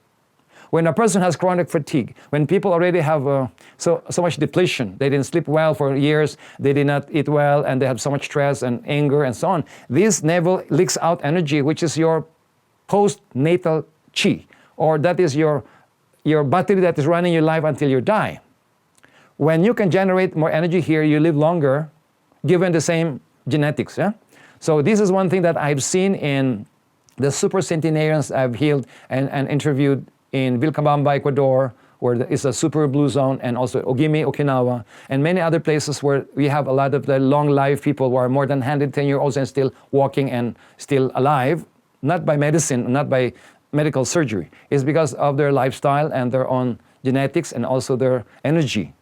When a person has chronic fatigue, when people already have so much depletion, they didn't sleep well for years, they did not eat well, and they have so much stress and anger and so on, this navel leaks out energy, which is your postnatal chi, or that is your battery that is running your life until you die. When you can generate more energy here, you live longer, given the same genetics. Yeah? So this is one thing that I've seen in the super centenarians I've healed and interviewed in Vilcabamba, Ecuador, where there is a super blue zone, and also Ogimi, Okinawa, and many other places where we have a lot of the long life people who are more than 110-year-olds and still walking and still alive, not by medicine, not by medical surgery. It's because of their lifestyle and their own genetics and also their energy.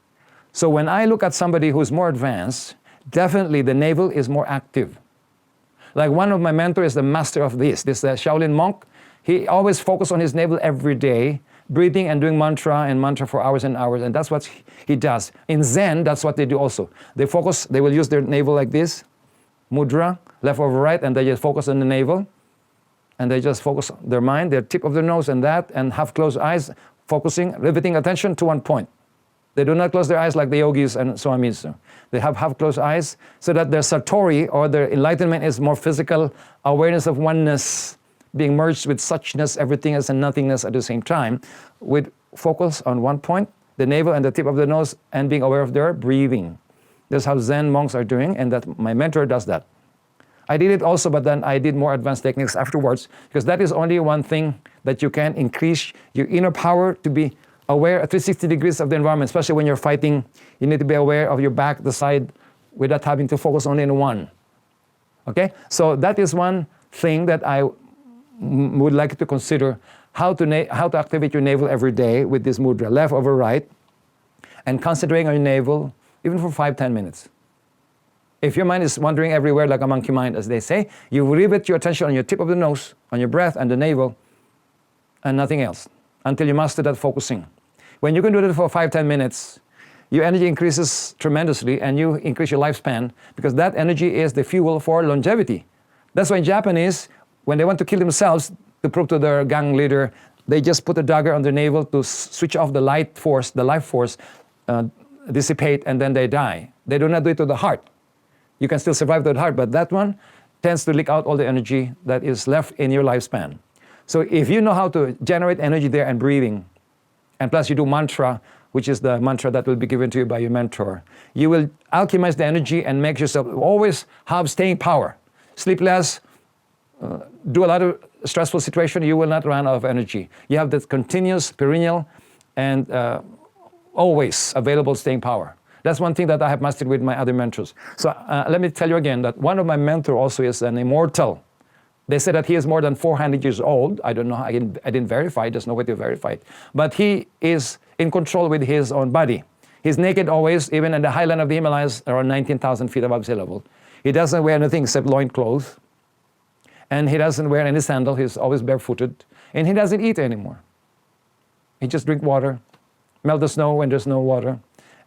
So when I look at somebody who's more advanced, definitely the navel is more active. Like one of my mentors is the master of this Shaolin monk. He always focuses on his navel every day, breathing and doing mantra for hours and hours, and that's what he does. In Zen, that's what they do also. They focus, they will use their navel like this, mudra, left over right, and they just focus on the navel, and they just focus their mind, their tip of their nose and that, and half closed eyes, focusing, riveting attention to one point. They do not close their eyes like the yogis and Swamis. They have half closed eyes so that their satori, or their enlightenment, is more physical awareness of oneness, being merged with suchness, everything is and nothingness at the same time, with focus on one point, the navel and the tip of the nose, and being aware of their breathing. That's how Zen monks are doing, and that my mentor does that. I did it also, but then I did more advanced techniques afterwards, because that is only one thing that you can increase your inner power to be aware at 360 degrees of the environment, especially when you're fighting. You need to be aware of your back, the side, without having to focus only on one. Okay? So that is one thing that I would like you to consider, how to activate your navel every day with this mudra, left over right, and concentrating on your navel, even for 5-10 minutes. If your mind is wandering everywhere like a monkey mind, as they say, you rivet your attention on your tip of the nose, on your breath and the navel, and nothing else, until you master that focusing. When you can do that for 5-10 minutes, your energy increases tremendously, and you increase your lifespan, because that energy is the fuel for longevity. That's why Japanese, when they want to kill themselves to prove to their gang leader, they just put a dagger on their navel to switch off the light force, the life force, dissipate, and then they die. They do not do it to the heart. You can still survive to the heart, but that one tends to leak out all the energy that is left in your lifespan. So if you know how to generate energy there and breathing, and plus you do mantra, which is the mantra that will be given to you by your mentor, you will alchemize the energy and make yourself always have staying power. Sleep less, do a lot of stressful situation, you will not run out of energy. You have this continuous, perennial, and always available staying power. That's one thing that I have mastered with my other mentors. So let me tell you again that one of my mentors also is an immortal. They said that he is more than 400 years old. I don't know, I didn't verify, there's no way to verify it. But he is in control with his own body. He's naked always, even in the highland of the Himalayas, around 19,000 feet above sea level. He doesn't wear anything except loincloth. And he doesn't wear any sandal, he's always barefooted. And he doesn't eat anymore. He just drinks water, melt the snow when there's no water.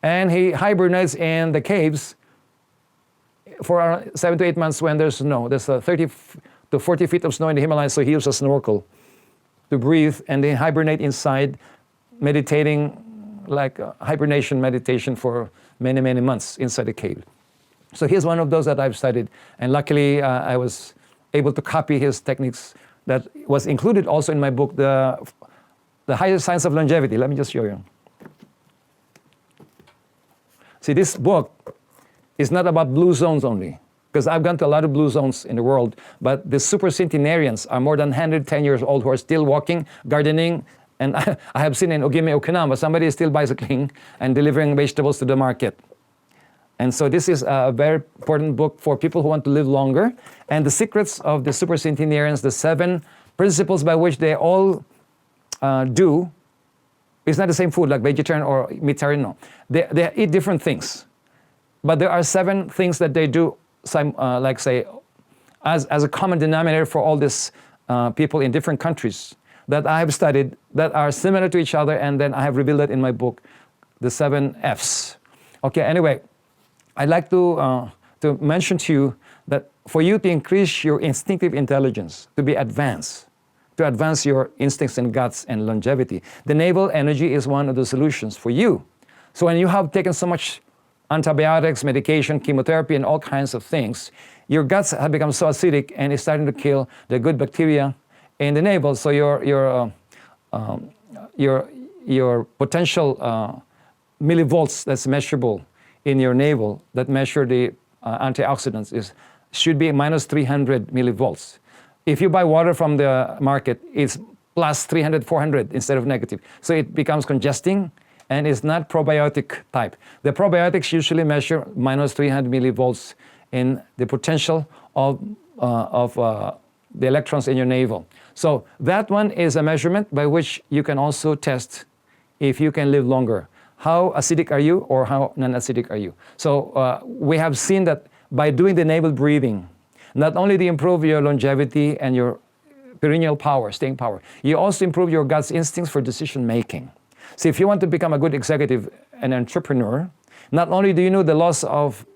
And he hibernates in the caves for around 7 to 8 months when there's snow. There's 30 to 40 feet of snow in the Himalayas, so he uses a snorkel to breathe, and they hibernate inside, meditating like hibernation meditation for many, many months inside the cave. So he's one of those that I've studied, and luckily I was able to copy his techniques that was included also in my book, The Higher Science of Longevity. Let me just show you. See, this book is not about blue zones only, because I've gone to a lot of blue zones in the world, but the super centenarians are more than 110 years old who are still walking, gardening, and I have seen in Ogimi, Okinawa, somebody is still bicycling and delivering vegetables to the market. And so this is a very important book for people who want to live longer. And the secrets of the super centenarians, the 7 principles by which they all do, it's not the same food like vegetarian or meatarian, no. They eat different things. But there are 7 things that they do, like say, as a common denominator for all these people in different countries that I have studied that are similar to each other, and then I have revealed it in my book, The 7 F's. Okay, anyway, I'd like to mention to you that for you to increase your instinctive intelligence, to be advanced, to advance your instincts and guts and longevity, the navel energy is one of the solutions for you. So when you have taken so much antibiotics, medication, chemotherapy, and all kinds of things, your guts have become so acidic and it's starting to kill the good bacteria in the navel. So your potential millivolts that's measurable in your navel that measure the antioxidants should be minus 300 millivolts. If you buy water from the market, it's plus 300, 400 instead of negative. So it becomes congesting, and it's not probiotic type. The probiotics usually measure minus 300 millivolts in the potential of the electrons in your navel. So that one is a measurement by which you can also test if you can live longer. How acidic are you, or how non-acidic are you? So we have seen that by doing the navel breathing, not only do you improve your longevity and your perennial power, staying power, you also improve your gut's instincts for decision making. So if you want to become a good executive and entrepreneur, not only do you know the laws of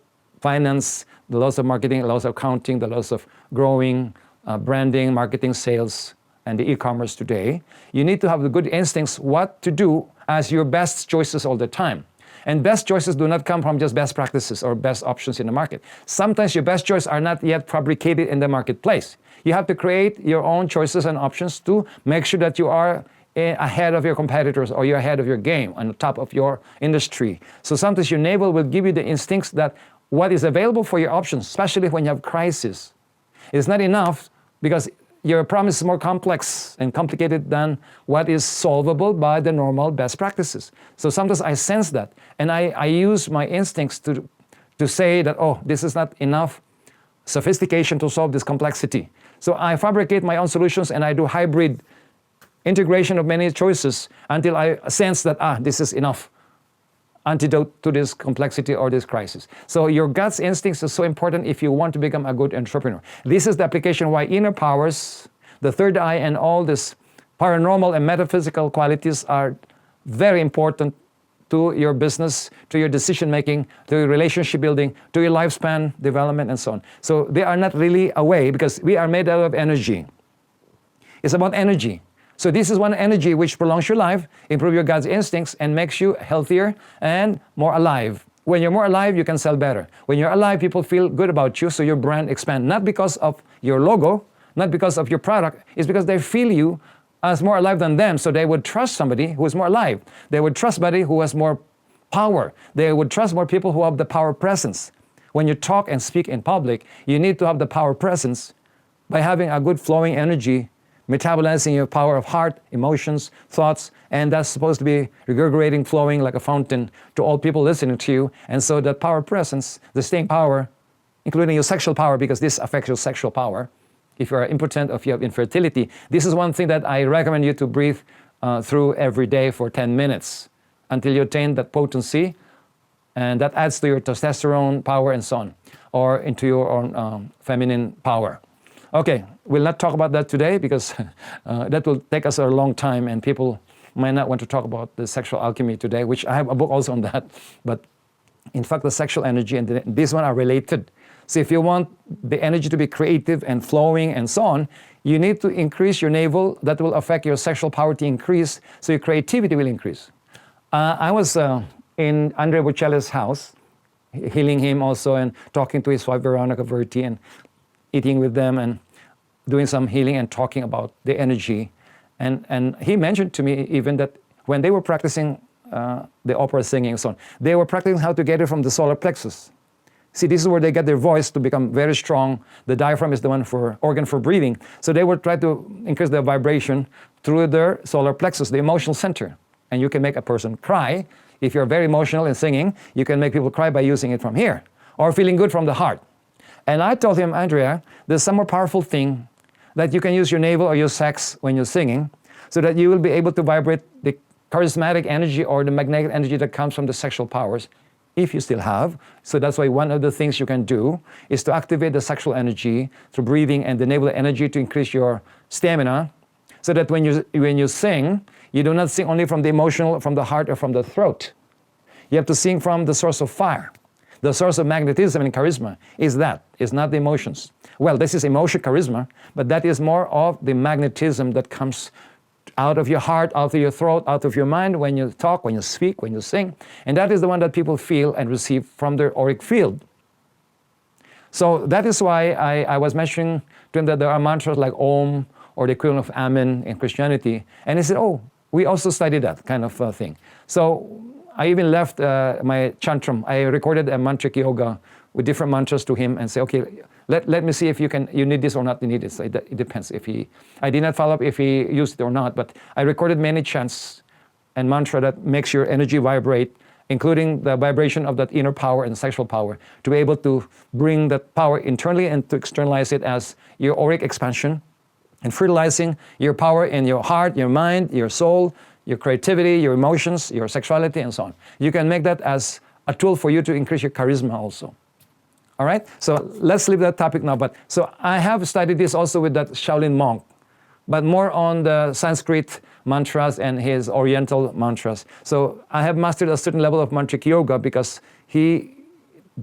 finance, the laws of marketing, the laws of accounting, the laws of growing, branding, marketing, sales, and the e-commerce today, you need to have the good instincts what to do as your best choices all the time. And best choices do not come from just best practices or best options in the market. Sometimes your best choices are not yet fabricated in the marketplace. You have to create your own choices and options to make sure that you are ahead of your competitors, or you're ahead of your game, on the top of your industry. So sometimes your navel will give you the instincts that what is available for your options, especially when you have crisis. It's not enough because your promise is more complex and complicated than what is solvable by the normal best practices. So sometimes I sense that, and I use my instincts to say that, oh, this is not enough sophistication to solve this complexity. So I fabricate my own solutions and I do hybrid integration of many choices until I sense that, this is enough antidote to this complexity or this crisis. So your gut's instincts is so important if you want to become a good entrepreneur. This is the application why inner powers, the third eye, and all this paranormal and metaphysical qualities are very important to your business, to your decision making, to your relationship building, to your lifespan development, and so on. So they are not really away because we are made out of energy. It's about energy. So this is one energy which prolongs your life, improves your God's instincts, and makes you healthier and more alive. When you're more alive, you can sell better. When you're alive, people feel good about you, so your brand expands. Not because of your logo, not because of your product, it's because they feel you as more alive than them, so they would trust somebody who is more alive. They would trust somebody who has more power. They would trust more people who have the power presence. When you talk and speak in public, you need to have the power presence by having a good flowing energy, metabolizing your power of heart, emotions, thoughts, and that's supposed to be reverberating, flowing like a fountain to all people listening to you. And so that power presence, the staying power, including your sexual power, because this affects your sexual power. If you are impotent or if you have infertility, this is one thing that I recommend you to breathe through every day for 10 minutes until you attain that potency, and that adds to your testosterone power and so on, or into your own feminine power. Okay, we'll not talk about that today because that will take us a long time and people might not want to talk about the sexual alchemy today, which I have a book also on that. But in fact, the sexual energy and this one are related. So if you want the energy to be creative and flowing and so on, you need to increase your navel. That will affect your sexual power to increase, so your creativity will increase. I was in Andre Bocelli's house, healing him also and talking to his wife Veronica Verti and eating with them and doing some healing and talking about the energy. And he mentioned to me even that when they were practicing the opera singing and so on, they were practicing how to get it from the solar plexus. See, this is where they get their voice to become very strong. The diaphragm is the one for organ for breathing. So they would try to increase their vibration through their solar plexus, the emotional center. And you can make a person cry. If you're very emotional in singing, you can make people cry by using it from here, or feeling good from the heart. And I told him, Andrea, there's some more powerful thing that you can use your navel or your sex when you're singing so that you will be able to vibrate the charismatic energy or the magnetic energy that comes from the sexual powers, if you still have. So that's why one of the things you can do is to activate the sexual energy through breathing and the navel energy to increase your stamina, so that when you sing, you do not sing only from the emotional, from the heart, or from the throat. You have to sing from the source of fire. The source of magnetism and charisma is that. It's not the emotions. Well, this is emotion charisma, but that is more of the magnetism that comes out of your heart, out of your throat, out of your mind when you talk, when you speak, when you sing. And that is the one that people feel and receive from their auric field. So that is why I was mentioning to him that there are mantras like Om or the equivalent of Amen in Christianity. And he said, oh, we also study that kind of thing. So I even left my chantram. I recorded a mantric yoga with different mantras to him and say, okay, let me see if you need this or not, you need it. So it depends. I did not follow up if he used it or not, but I recorded many chants and mantra that makes your energy vibrate, including the vibration of that inner power and sexual power, to be able to bring that power internally and to externalize it as your auric expansion and fertilizing your power in your heart, your mind, your soul, your creativity, your emotions, your sexuality, and so on. You can make that as a tool for you to increase your charisma also. All right? So let's leave that topic now. But so I have studied this also with that Shaolin monk, but more on the Sanskrit mantras and his Oriental mantras. So I have mastered a certain level of mantric yoga because he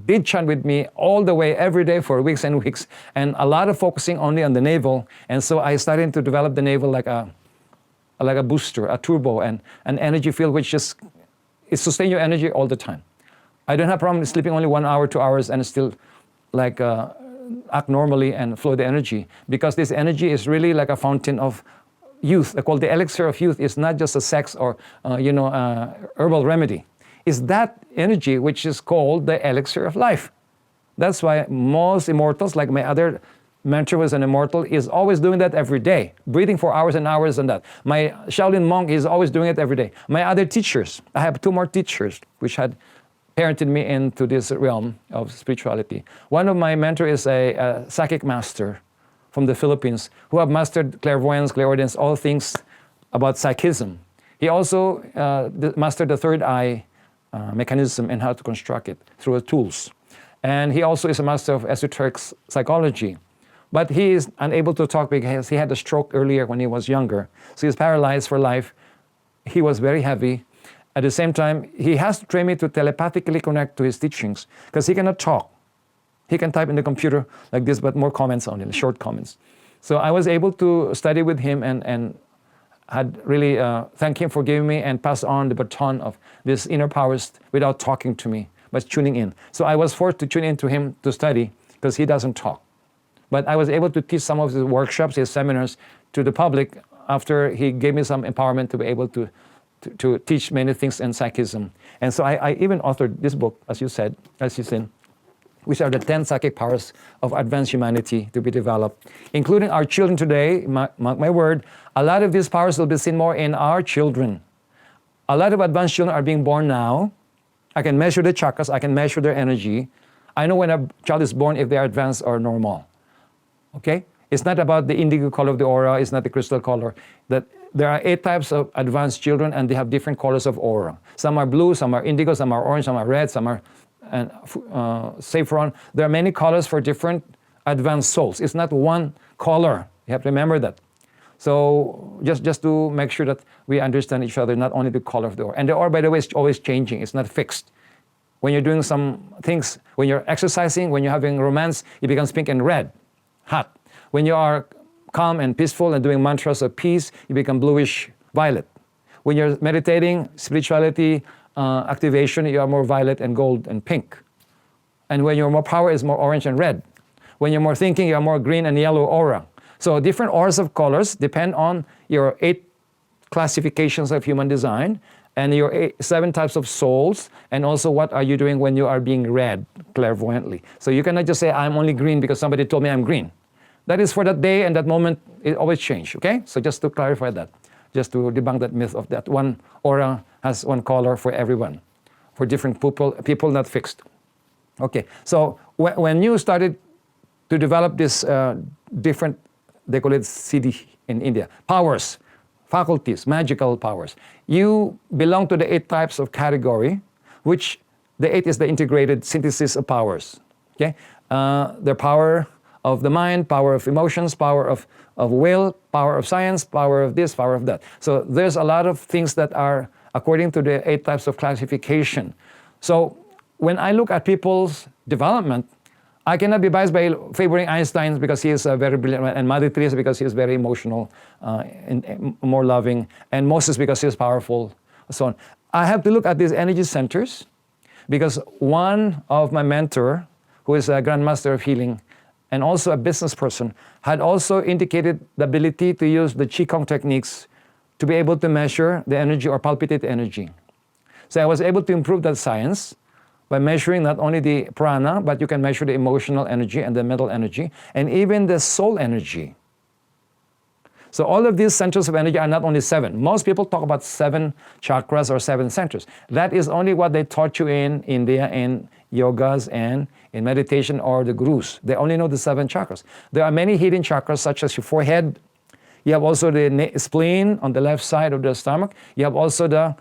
did chant with me all the way every day for weeks and weeks, and a lot of focusing only on the navel. And so I started to develop the navel like a booster, a turbo, and an energy field which just it sustains your energy all the time. I don't have problem sleeping only 1 hour, 2 hours, and still like act normally and flow the energy, because this energy is really like a fountain of youth. I call the elixir of youth. Is not just a sex or herbal remedy. It's that energy which is called the elixir of life. That's why most immortals, like my other mentor was an immortal, is always doing that every day, breathing for hours and hours and that. My Shaolin monk is always doing it every day. My other teachers, I have 2 more teachers which had parented me into this realm of spirituality. One of my mentors is a psychic master from the Philippines who have mastered clairvoyance, clairaudience, all things about psychism. He also mastered the third eye mechanism and how to construct it through tools. And he also is a master of esoteric psychology. But he is unable to talk because he had a stroke earlier when he was younger. So he's paralyzed for life. He was very heavy. At the same time, he has to train me to telepathically connect to his teachings because he cannot talk. He can type in the computer like this, but more comments only, short comments. So I was able to study with him and had really thank him for giving me and pass on the baton of these inner powers without talking to me, but tuning in. So I was forced to tune into him to study because he doesn't talk. But I was able to teach some of his workshops, his seminars to the public after he gave me some empowerment to be able to teach many things in psychism. And so I even authored this book, as you said, as you've seen, which are the 10 psychic powers of advanced humanity to be developed, including our children today. Mark my word, a lot of these powers will be seen more in our children. A lot of advanced children are being born now. I can measure the chakras, I can measure their energy. I know when a child is born if they are advanced or normal. Okay? It's not about the indigo color of the aura, it's not the crystal color. That there are 8 types of advanced children and they have different colors of aura. Some are blue, some are indigo, some are orange, some are red, some are saffron. There are many colors for different advanced souls. It's not one color. You have to remember that. So just to make sure that we understand each other, not only the color of the aura. And the aura, by the way, is always changing. It's not fixed. When you're doing some things, when you're exercising, when you're having romance, it becomes pink and red, hot. When you are calm and peaceful and doing mantras of peace, you become bluish violet. When you're meditating, spirituality, activation, you are more violet and gold and pink. And when you're more power, it's more orange and red. When you're more thinking, you're more green and yellow aura. So different auras of colors depend on your 8 classifications of human design and your 7 types of souls, and also what are you doing when you are being read clairvoyantly. So you cannot just say, I'm only green because somebody told me I'm green. That is for that day and that moment, it always changes, okay? So just to clarify that, just to debunk that myth of that one aura has one color for everyone, for different people not fixed. Okay, so when you started to develop this different, they call it CD in India, powers, faculties, magical powers, you belong to the 8 types of category, which the 8 is the integrated synthesis of powers, okay? The power of the mind, power of emotions, power of will, power of science, power of this, power of that. So there's a lot of things that are according to the 8 types of classification. So when I look at people's development, I cannot be biased by favoring Einstein because he is very brilliant, and Mother Teresa because he is very emotional and more loving, and Moses because he is powerful, so on. I have to look at these energy centers because one of my mentor, who is a Grandmaster of Healing, and also a business person, had also indicated the ability to use the Qigong techniques to be able to measure the energy or palpitate energy. So I was able to improve that science by measuring not only the prana, but you can measure the emotional energy and the mental energy, and even the soul energy. So all of these centers of energy are not only 7. Most people talk about 7 chakras or 7 centers. That is only what they taught you in India, in yogas and in meditation, or the gurus. They only know the 7 chakras. There are many hidden chakras, such as your forehead. You have also the spleen on the left side of the stomach. You have also the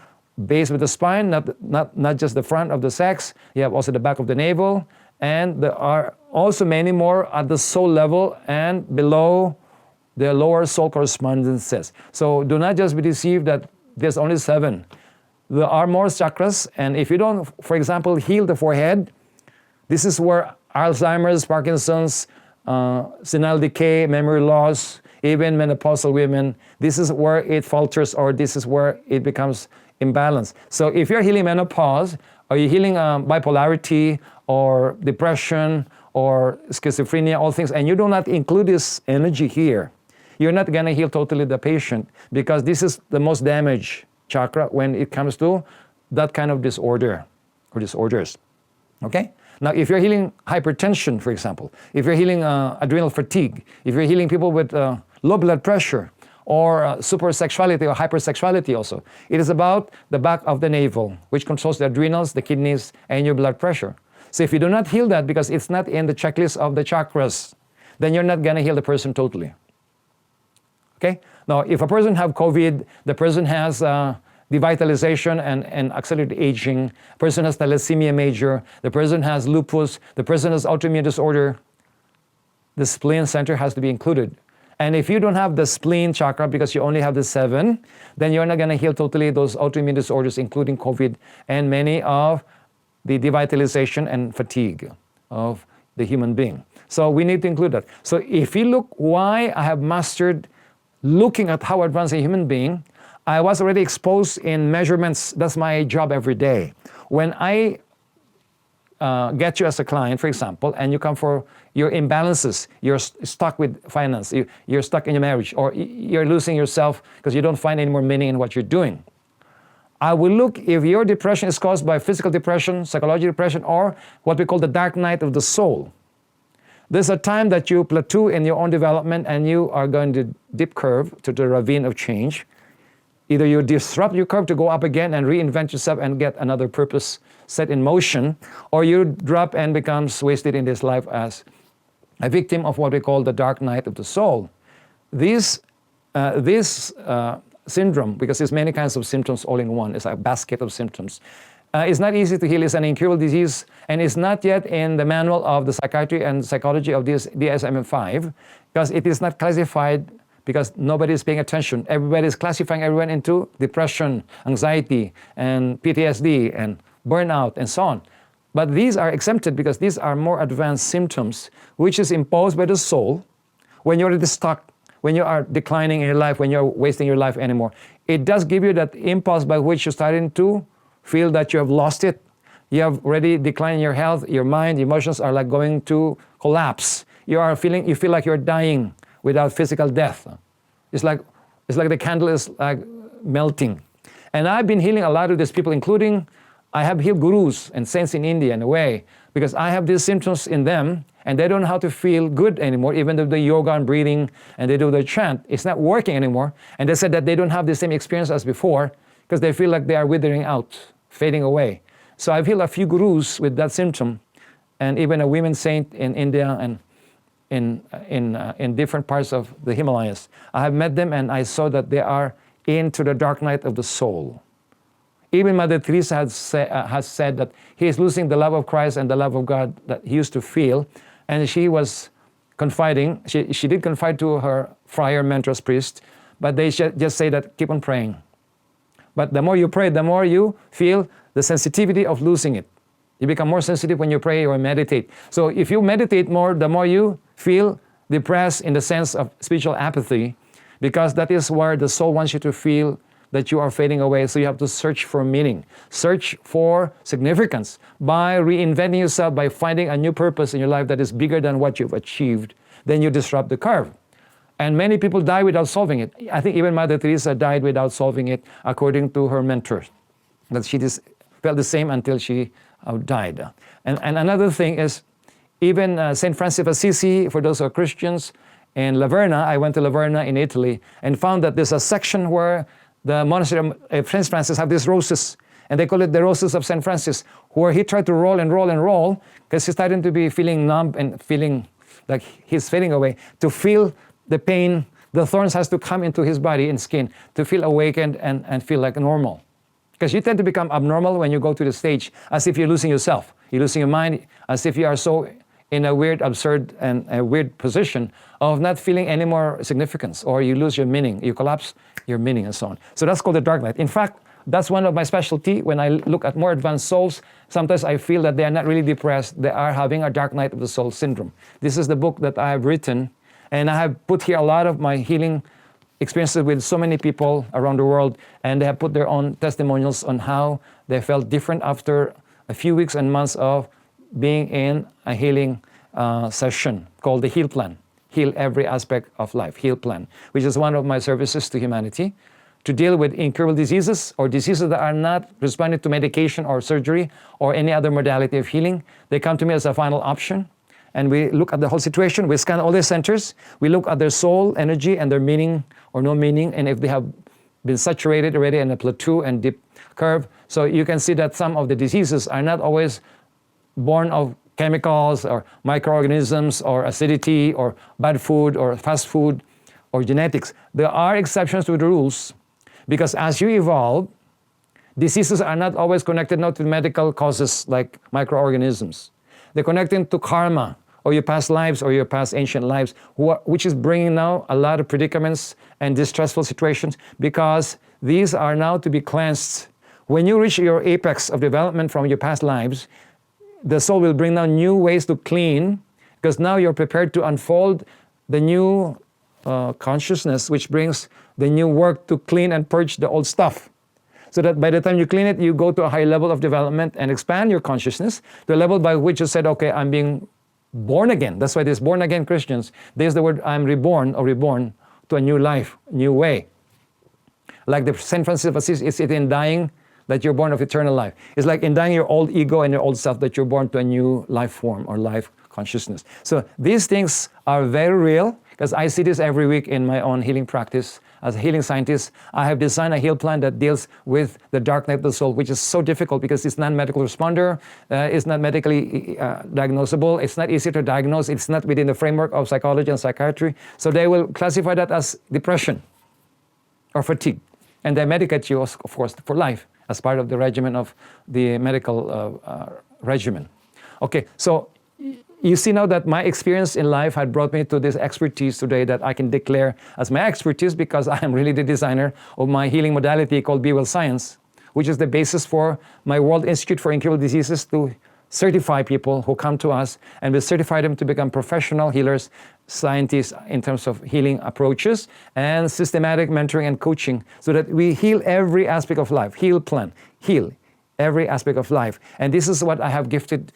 base of the spine, not just the front of the sex. You have also the back of the navel. And there are also many more at the soul level and below the lower soul correspondences. So do not just be deceived that there's only 7. There are more chakras, and if you don't, for example, heal the forehead, this is where Alzheimer's, Parkinson's, senile decay, memory loss, even menopausal women, this is where it falters, or this is where it becomes imbalanced. So if you're healing menopause, or you're healing bipolarity, or depression, or schizophrenia, all things, and you do not include this energy here, you're not going to heal totally the patient, because this is the most damaged chakra when it comes to that kind of disorder or disorders. Okay? Now, if you're healing hypertension, for example, if you're healing adrenal fatigue, if you're healing people with low blood pressure, or supersexuality or hypersexuality also, it is about the back of the navel, which controls the adrenals, the kidneys, and your blood pressure. So if you do not heal that because it's not in the checklist of the chakras, then you're not going to heal the person totally. Okay? Now, if a person have COVID, the person has devitalization and accelerated aging, the person has thalassemia major, the person has lupus, the person has autoimmune disorder, the spleen center has to be included. And if you don't have the spleen chakra because you only have the 7, then you're not going to heal totally those autoimmune disorders, including COVID and many of the devitalization and fatigue of the human being. So we need to include that. So if you look why I have mastered looking at how advanced a human being, I was already exposed in measurements. That's my job every day. When I get you as a client, for example, and you come for your imbalances, you're stuck with finance, you're stuck in your marriage, or you're losing yourself because you don't find any more meaning in what you're doing. I will look if your depression is caused by physical depression, psychological depression, or what we call the dark night of the soul. There's a time that you plateau in your own development and you are going to dip curve to the ravine of change. Either you disrupt your curve to go up again and reinvent yourself and get another purpose set in motion, or you drop and becomes wasted in this life as a victim of what we call the dark night of the soul. This syndrome, because there's many kinds of symptoms all in one, it's a basket of symptoms. It's not easy to heal. It's an incurable disease, and it's not yet in the manual of the psychiatry and psychology of this DSM-5, because it is not classified because nobody is paying attention. Everybody is classifying everyone into depression, anxiety, and PTSD, and burnout, and so on. But these are exempted because these are more advanced symptoms, which is imposed by the soul when you're already stuck, when you are declining in your life, when you're wasting your life anymore. It does give you that impulse by which you're starting to feel that you have lost it. You have already declined in your health, your mind, emotions are like going to collapse. You feel like you're dying without physical death. It's like the candle is like melting. And I've been healing a lot of these people, including I have healed gurus and saints in India in a way, because I have these symptoms in them and they don't know how to feel good anymore, even though the yoga and breathing and they do the chant. It's not working anymore. And they said that they don't have the same experience as before because they feel like they are withering out, fading away. So I've healed a few gurus with that symptom, and even a women saint in India and in different parts of the Himalayas. I have met them and I saw that they are into the dark night of the soul. Even Mother Teresa has said that he is losing the love of Christ and the love of God that he used to feel, and she was confiding. She did confide to her friar, mentors, priest, but they just say that keep on praying. But the more you pray, the more you feel the sensitivity of losing it. You become more sensitive when you pray or meditate. So if you meditate more, the more you feel depressed in the sense of spiritual apathy, because that is where the soul wants you to feel that you are fading away. So you have to search for meaning, search for significance by reinventing yourself, by finding a new purpose in your life that is bigger than what you've achieved. Then you disrupt the curve. And many people die without solving it. I think even Mother Teresa died without solving it, according to her mentor, that she just felt the same until she died. And another thing is, even St. Francis of Assisi, for those who are Christians, in Laverna, I went to Laverna in Italy and found that there's a section where the monastery of St. Francis have these roses, and they call it the roses of St. Francis, where he tried to roll and roll and roll because he's starting to be feeling numb and feeling like he's fading away. To feel the pain, the thorns has to come into his body and skin to feel awakened and feel like normal. Because you tend to become abnormal when you go to the stage, as if you're losing yourself. You're losing your mind, as if you are so in a weird, absurd, and a weird position of not feeling any more significance, or you lose your meaning, you collapse your meaning, and so on. So that's called the dark night. In fact, that's one of my specialty. When I look at more advanced souls, sometimes I feel that they are not really depressed, they are having a dark night of the soul syndrome. This is the book that I have written, and I have put here a lot of my healing experiences with so many people around the world, and they have put their own testimonials on how they felt different after a few weeks and months of being in a healing session called the Heal Plan. Heal every aspect of life, Heal Plan, which is one of my services to humanity, to deal with incurable diseases or diseases that are not responding to medication or surgery or any other modality of healing. They come to me as a final option. And we look at the whole situation. We scan all their centers. We look at their soul energy and their meaning or no meaning, and if they have been saturated already in a plateau and deep curve. So you can see that some of the diseases are not always born of chemicals or microorganisms or acidity or bad food or fast food or genetics. There are exceptions to the rules, because as you evolve, diseases are not always connected not to medical causes like microorganisms. They're connected to karma, or your past lives, or your past ancient lives, which is bringing now a lot of predicaments and distressful situations, because these are now to be cleansed. When you reach your apex of development from your past lives, the soul will bring now new ways to clean, because now you're prepared to unfold the new consciousness, which brings the new work to clean and purge the old stuff. So that by the time you clean it, you go to a high level of development and expand your consciousness to a level by which you said, okay, I'm being born again. That's why there's born again Christians. There's the word I'm reborn or reborn to a new life, new way. Like the St. Francis of Assisi, it's in dying that you're born of eternal life. It's like in dying your old ego and your old self that you're born to a new life form or life consciousness. So these things are very real, because I see this every week in my own healing practice. As a healing scientist, I have designed a heal plan that deals with the dark night of the soul, which is so difficult because it's non-medical responder, it's not medically diagnosable, it's not easy to diagnose, it's not within the framework of psychology and psychiatry. So they will classify that as depression or fatigue. And they medicate you, of course, for life as part of the regimen of the medical regimen. Okay, so you see now that my experience in life had brought me to this expertise today that I can declare as my expertise, because I am really the designer of my healing modality called Be Well Science, which is the basis for my World Institute for Incurable Diseases to certify people who come to us, and we certify them to become professional healers, scientists in terms of healing approaches and systematic mentoring and coaching, so that we heal every aspect of life, heal plan, heal every aspect of life. And this is what I have gifted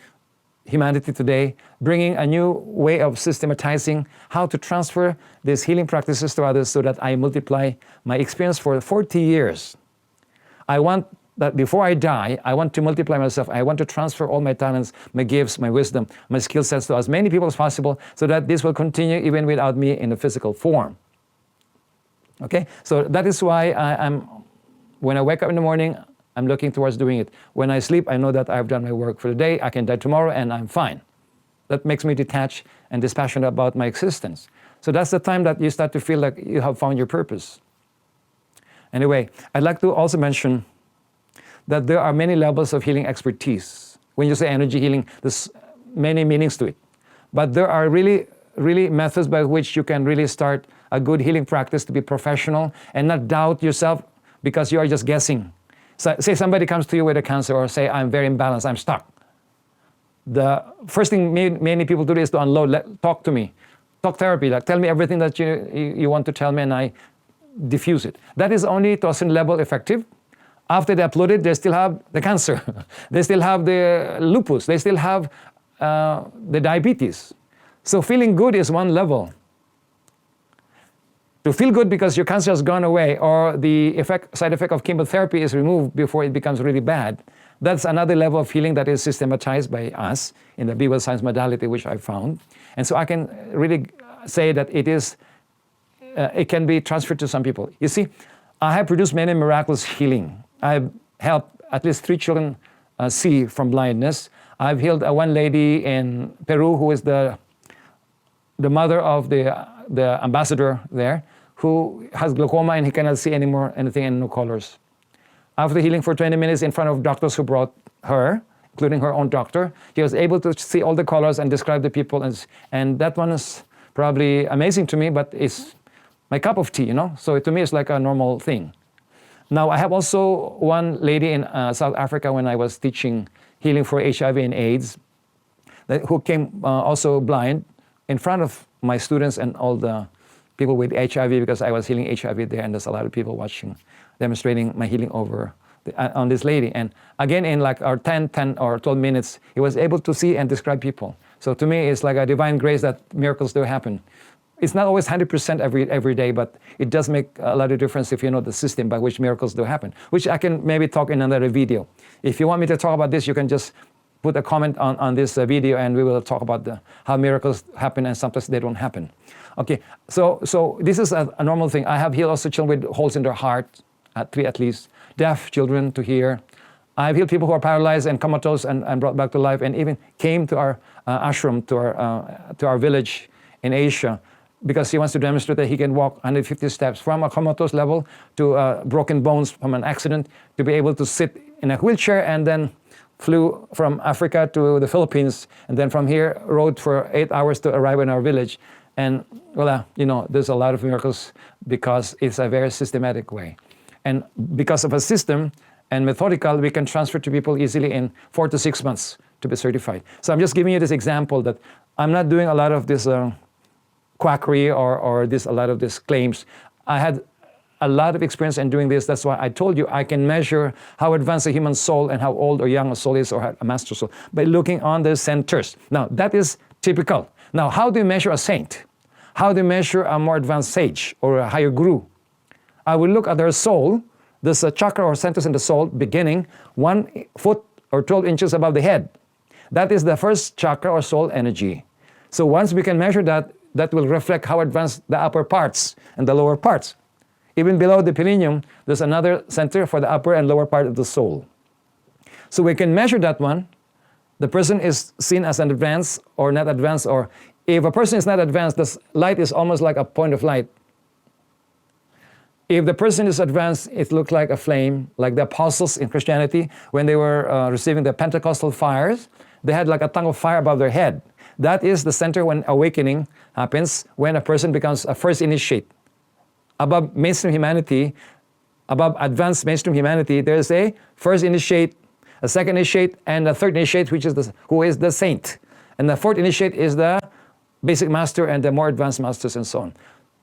humanity today, bringing a new way of systematizing how to transfer these healing practices to others so that I multiply my experience for 40 years. I want that before I die, I want to multiply myself. I want to transfer all my talents, my gifts, my wisdom, my skill sets to as many people as possible, so that this will continue even without me in the physical form. Okay? So that is why when I wake up in the morning, I'm looking towards doing it. When I sleep, I know that I've done my work for the day. I can die tomorrow and I'm fine. That makes me detached and dispassionate about my existence. So that's the time that you start to feel like you have found your purpose. Anyway, I'd like to also mention that there are many levels of healing expertise. When you say energy healing, there's many meanings to it. But there are really methods by which you can really start a good healing practice to be professional and not doubt yourself because you are just guessing. So, say somebody comes to you with a cancer, or say, I'm very imbalanced, I'm stuck. The first thing many people do is to unload, talk to me. Talk therapy, like tell me everything that you want to tell me, and I diffuse it. That is only to a certain level effective. After they upload it, they still have the cancer. They still have the lupus. They still have the diabetes. So feeling good is one level. To feel good because your cancer has gone away, or the side effect of chemotherapy is removed before it becomes really bad, that's another level of healing that is systematized by us in the Be Well Science modality, which I found. And so I can really say that it can be transferred to some people. You see, I have produced many miraculous healing. I've helped at least 3 children see from blindness. I've healed one lady in Peru who is the mother of the ambassador there, who has glaucoma and he cannot see anymore anything and no colors. After healing for 20 minutes in front of doctors who brought her, including her own doctor, he was able to see all the colors and describe the people. And that one is probably amazing to me, but it's my cup of tea, you know? So to me, it's like a normal thing. Now, I have also one lady in South Africa when I was teaching healing for HIV and AIDS, who came also blind in front of my students and all the people with HIV, because I was healing HIV there, and there's a lot of people watching, demonstrating my healing over on this lady. And again, in like our 10 or 12 minutes, he was able to see and describe people. So to me, it's like a divine grace that miracles do happen. It's not always 100% every day, but it does make a lot of difference if you know the system by which miracles do happen, which I can maybe talk in another video. If you want me to talk about this, you can just put a comment on this video, and we will talk about how miracles happen and sometimes they don't happen. Okay, so this is a normal thing. I have healed also children with holes in their heart, 3 at least, deaf children to hear. I've healed people who are paralyzed and comatose and brought back to life, and even came to our ashram, to our village in Asia, because he wants to demonstrate that he can walk 150 steps from a comatose level to broken bones from an accident, to be able to sit in a wheelchair, and then flew from Africa to the Philippines, and then from here rode for 8 hours to arrive in our village. And well, there's a lot of miracles because it's a very systematic way. And because of a system and methodical, we can transfer to people easily in 4 to 6 months to be certified. So I'm just giving you this example that I'm not doing a lot of this quackery or a lot of these claims. I had a lot of experience in doing this. That's why I told you I can measure how advanced a human soul and how old or young a soul is, or a master soul, by looking on the centers. Now, that is typical. Now, how do you measure a saint? How do you measure a more advanced sage or a higher guru? I will look at their soul. There's a chakra or centers in the soul beginning 1 foot or 12 inches above the head. That is the first chakra or soul energy. So once we can measure that, that will reflect how advanced the upper parts and the lower parts. Even below the perineum, there's another center for the upper and lower part of the soul. So we can measure that one. The person is seen as an advanced or not advanced, or if a person is not advanced, the light is almost like a point of light. If the person is advanced, it looks like a flame, like the apostles in Christianity, when they were receiving the Pentecostal fires, they had like a tongue of fire above their head. That is the center when awakening happens, when a person becomes a first initiate. Above mainstream humanity, above advanced mainstream humanity, there is a first initiate, a second initiate, and a third initiate, who is the saint. And the fourth initiate is the basic master and the more advanced masters and so on.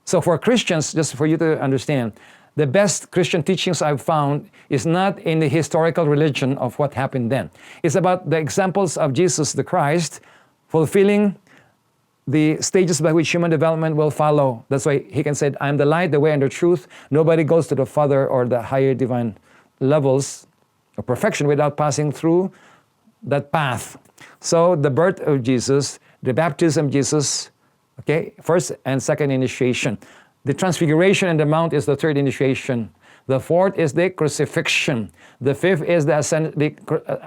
So for Christians, just for you to understand, the best Christian teachings I've found is not in the historical religion of what happened then. It's about the examples of Jesus the Christ fulfilling the stages by which human development will follow. That's why he can say, I am the light, the way, and the truth. Nobody goes to the Father or the higher divine levels of perfection without passing through that path. So the birth of Jesus, the baptism of Jesus, okay, first and second initiation. The transfiguration and the mount is the third initiation. The fourth is the crucifixion. The fifth is the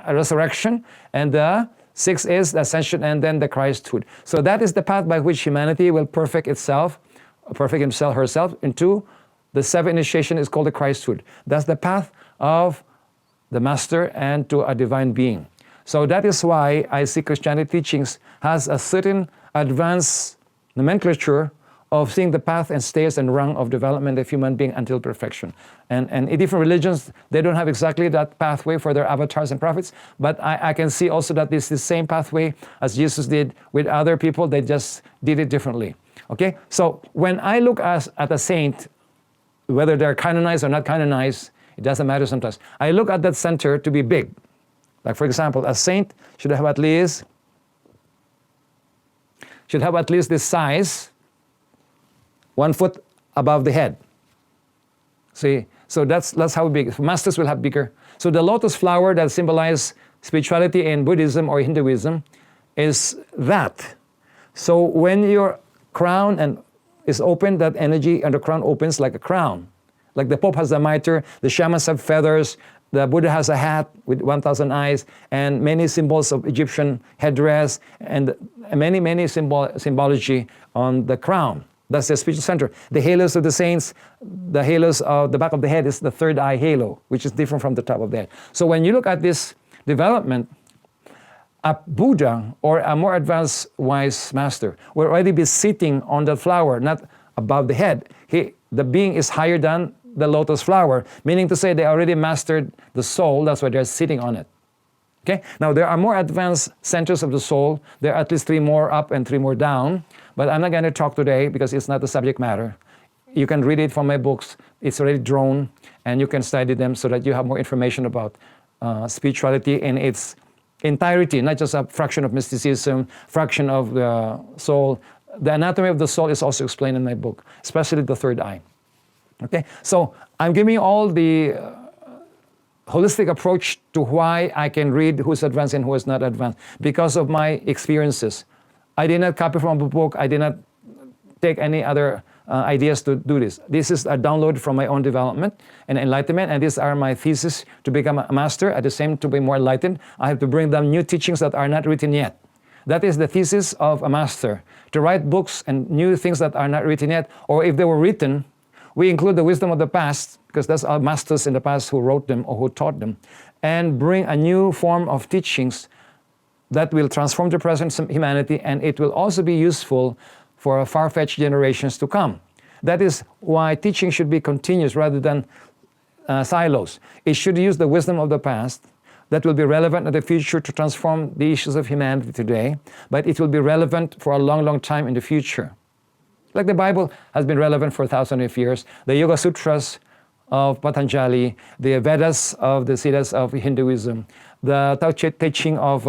resurrection. And the sixth is the ascension, and then the Christhood. So that is the path by which humanity will perfect herself into the seventh initiation is called the Christhood. That's the path of the master and to a divine being. So that is why I see Christianity teachings has a certain advanced nomenclature of seeing the path and stairs and rung of development of human being until perfection. And in different religions, they don't have exactly that pathway for their avatars and prophets, but I can see also that this is the same pathway as Jesus did with other people. They just did it differently. Okay? So when I look at a saint, whether they're canonized or not canonized, it doesn't matter sometimes. I look at that center to be big. Like for example, a saint should have at least this size, 1 foot above the head. See, so that's how big. Masters will have bigger. So the lotus flower that symbolizes spirituality in Buddhism or Hinduism is that. So when your crown is open, that energy and the crown opens like a crown. Like the Pope has a mitre, the shamans have feathers, the Buddha has a hat with 1,000 eyes, and many symbols of Egyptian headdress, and many symbology on the crown. That's the spiritual center. The halos of the saints, the halos of the back of the head is the third eye halo, which is different from the top of the head. So when you look at this development, a Buddha or a more advanced wise master will already be sitting on the flower, not above the head. The being is higher than the lotus flower, meaning to say they already mastered the soul. That's why they're sitting on it. Okay? Now, there are more advanced centers of the soul. There are at least 3 more up and 3 more down. But I'm not going to talk today because it's not the subject matter. You can read it from my books. It's already drawn, and you can study them so that you have more information about spirituality in its entirety, not just a fraction of mysticism, fraction of the soul, The anatomy of the soul is also explained in my book, especially the third eye. Okay, so I'm giving you all the holistic approach to why I can read who's advanced and who is not advanced because of my experiences. I did not copy from a book. I did not take any other ideas to do this. This is a download from my own development and enlightenment, and these are my thesis to become a master. At the same, to be more enlightened, I have to bring them new teachings that are not written yet. That is the thesis of a master, to write books and new things that are not written yet, or if they were written, we include the wisdom of the past, because that's our masters in the past who wrote them or who taught them, and bring a new form of teachings that will transform the present humanity, and it will also be useful for far-fetched generations to come. That is why teaching should be continuous rather than silos. It should use the wisdom of the past that will be relevant in the future to transform the issues of humanity today, but it will be relevant for a long, long time in the future. Like the Bible has been relevant for thousands of years, the Yoga Sutras of Patanjali, the Vedas of the Siddhas of Hinduism, the Tao Te Ching of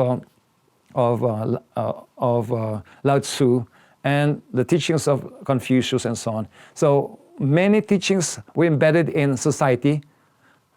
Lao Tzu, and the teachings of Confucius and so on. So many teachings were embedded in society,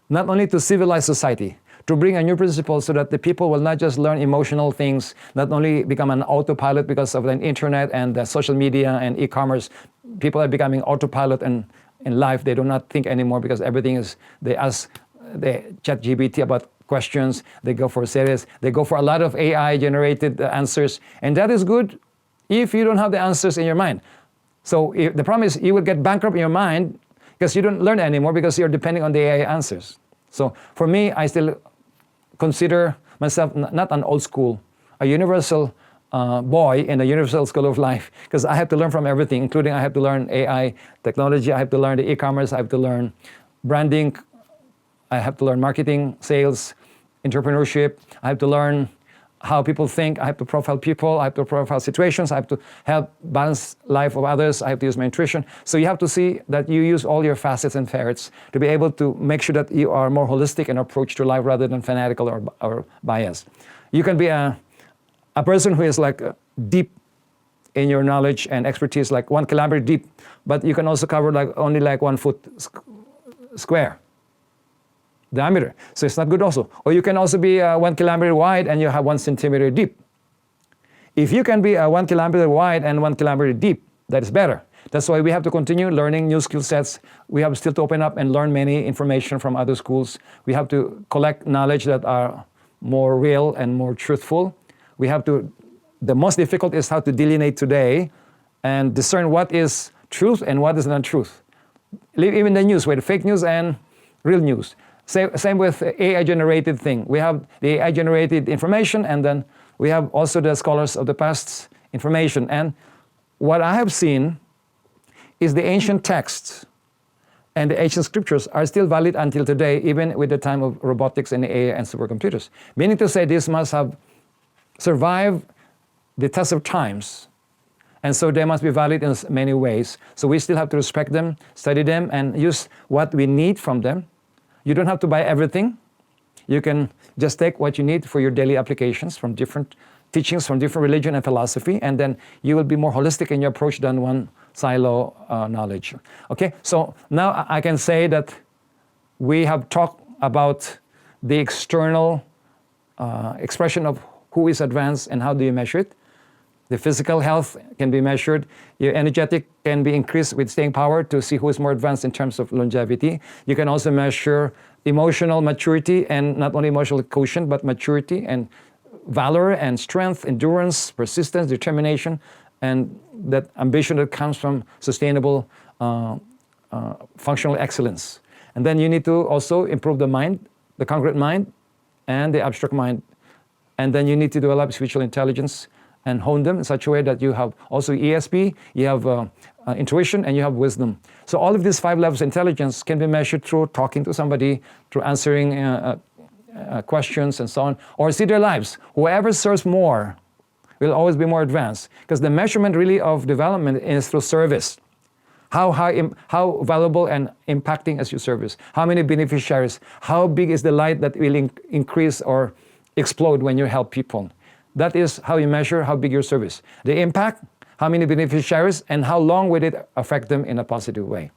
not only to civilize society, to bring a new principle so that the people will not just learn emotional things, not only become an autopilot because of the internet and the social media and e-commerce. People are becoming autopilot in life. They do not think anymore because everything is, they ask the ChatGPT about questions, they go for series, they go for a lot of AI-generated answers, and that is good if you don't have the answers in your mind. So the problem is you will get bankrupt in your mind because you don't learn anymore because you're depending on the AI answers. So for me, I still consider myself not an old school, a universal boy in the universal school of life, because I have to learn from everything, including I have to learn AI, technology, I have to learn the e-commerce, I have to learn branding, I have to learn marketing, sales, entrepreneurship, I have to learn how people think, I have to profile people, I have to profile situations, I have to help balance life of others, I have to use my intuition. So you have to see that you use all your facets and ferrets to be able to make sure that you are more holistic in approach to life rather than fanatical or biased. You can be a person who is like deep in your knowledge and expertise, like 1 kilometer deep, but you can also cover like only like 1 foot square diameter. So it's not good also. Or you can also be 1 kilometer wide and you have 1 centimeter deep. If you can be 1 kilometer wide and 1 kilometer deep, that is better. That's why we have to continue learning new skill sets. We have still to open up and learn many information from other schools. We have to collect knowledge that are more real and more truthful. We have to, the most difficult is how to delineate today and discern what is truth and what is not truth. Even the news, with fake news and real news. Same with AI-generated thing. We have the AI-generated information, and then we have also the scholars of the past's information. And what I have seen is the ancient texts and the ancient scriptures are still valid until today, even with the time of robotics and AI and supercomputers. Meaning to say this must have survived the test of times. And so they must be valid in many ways. So we still have to respect them, study them, and use what we need from them. You don't have to buy everything. You can just take what you need for your daily applications from different teachings, from different religion and philosophy, and then you will be more holistic in your approach than one silo knowledge. Okay, so now I can say that we have talked about the external expression of who is advanced and how do you measure it. The physical health can be measured. Your energetic can be increased with staying power to see who is more advanced in terms of longevity. You can also measure emotional maturity, and not only emotional quotient, but maturity and valor and strength, endurance, persistence, determination, and that ambition that comes from sustainable functional excellence. And then you need to also improve the mind, the concrete mind, and the abstract mind. And then you need to develop spiritual intelligence and hone them in such a way that you have also ESP, you have intuition, and you have wisdom. So all of these 5 levels of intelligence can be measured through talking to somebody, through answering questions and so on, or see their lives. Whoever serves more will always be more advanced, because the measurement really of development is through service. How valuable and impacting is your service? How many beneficiaries? How big is the light that will increase or explode when you help people? That is how you measure how big your service. The impact, how many beneficiaries, and how long will it affect them in a positive way.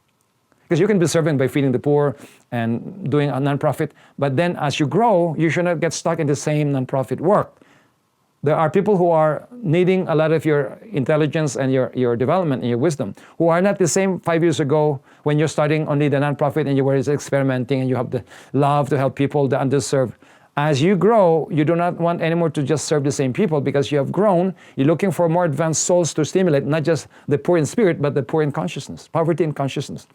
Because you can be serving by feeding the poor and doing a nonprofit, but then as you grow, you should not get stuck in the same nonprofit work. There are people who are needing a lot of your intelligence and your development and your wisdom, who are not the same 5 years ago when you're starting only the nonprofit and you were experimenting and you have the love to help people, the underserved. As you grow, you do not want anymore to just serve the same people because you have grown. You're looking for more advanced souls to stimulate, not just the poor in spirit, but the poor in consciousness, poverty in consciousness.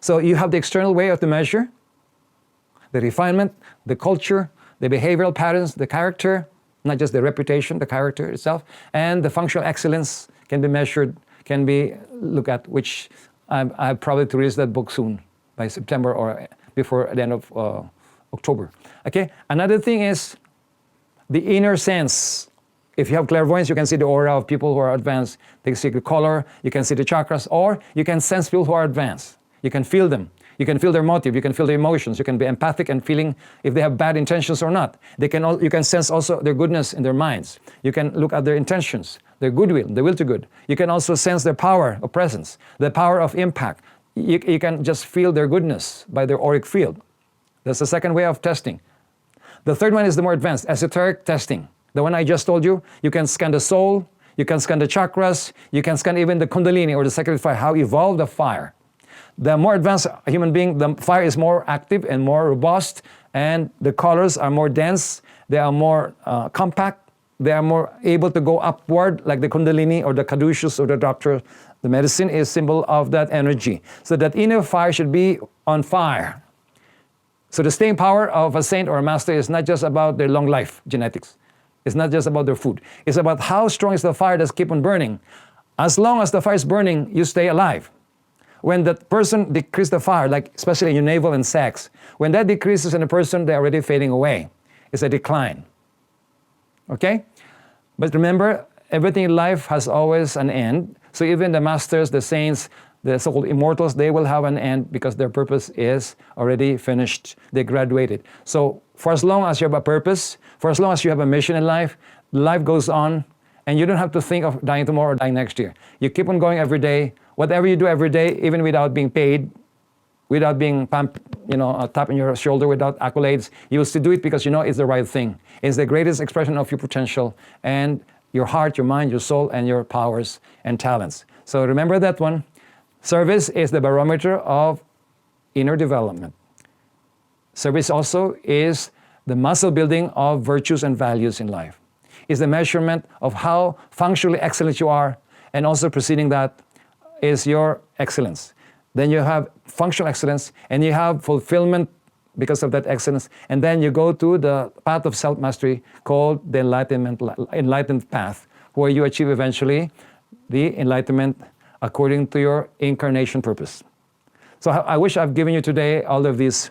So you have the external way of the measure, the refinement, the culture, the behavioral patterns, the character, not just the reputation, the character itself, and the functional excellence can be measured, can be looked at, which I probably to release that book soon, by September or before the end of October. Okay, another thing is the inner sense. If you have clairvoyance, you can see the aura of people who are advanced. You can see the color, you can see the chakras, or you can sense people who are advanced. You can feel them. You can feel their motive. You can feel their emotions. You can be empathic and feeling if they have bad intentions or not. You can sense also their goodness in their minds. You can look at their intentions, their goodwill, the will to good. You can also sense their power of presence, the power of impact. You can just feel their goodness by their auric field. That's the second way of testing. The third one is the more advanced, esoteric testing. The one I just told you, you can scan the soul, you can scan the chakras, you can scan even the kundalini or the sacred fire, how evolved the fire. The more advanced human being, the fire is more active and more robust, and the colors are more dense, they are more compact, they are more able to go upward, like the kundalini or the caduceus or the doctor. The medicine is symbol of that energy. So that inner fire should be on fire. So the staying power of a saint or a master is not just about their long life, genetics. It's not just about their food. It's about how strong is the fire that's keep on burning. As long as the fire is burning, you stay alive. When that person decreases the fire, like especially in your navel and sex, when that decreases in a person, they're already fading away. It's a decline. Okay? But remember, everything in life has always an end. So even the masters, the saints, the so-called immortals, they will have an end because their purpose is already finished. They graduated. So for as long as you have a purpose, for as long as you have a mission in life, life goes on, and you don't have to think of dying tomorrow or dying next year. You keep on going every day. Whatever you do every day, even without being paid, without being pumped, a tap on your shoulder, without accolades, you will still do it because you know it's the right thing. It's the greatest expression of your potential and your heart, your mind, your soul, and your powers and talents. So remember that one. Service is the barometer of inner development. Service also is the muscle building of virtues and values in life. It's the measurement of how functionally excellent you are, and also preceding that is your excellence. Then you have functional excellence, and you have fulfillment because of that excellence. And then you go to the path of self-mastery called the enlightened path, where you achieve eventually the enlightenment according to your incarnation purpose. So I wish I've given you today all of this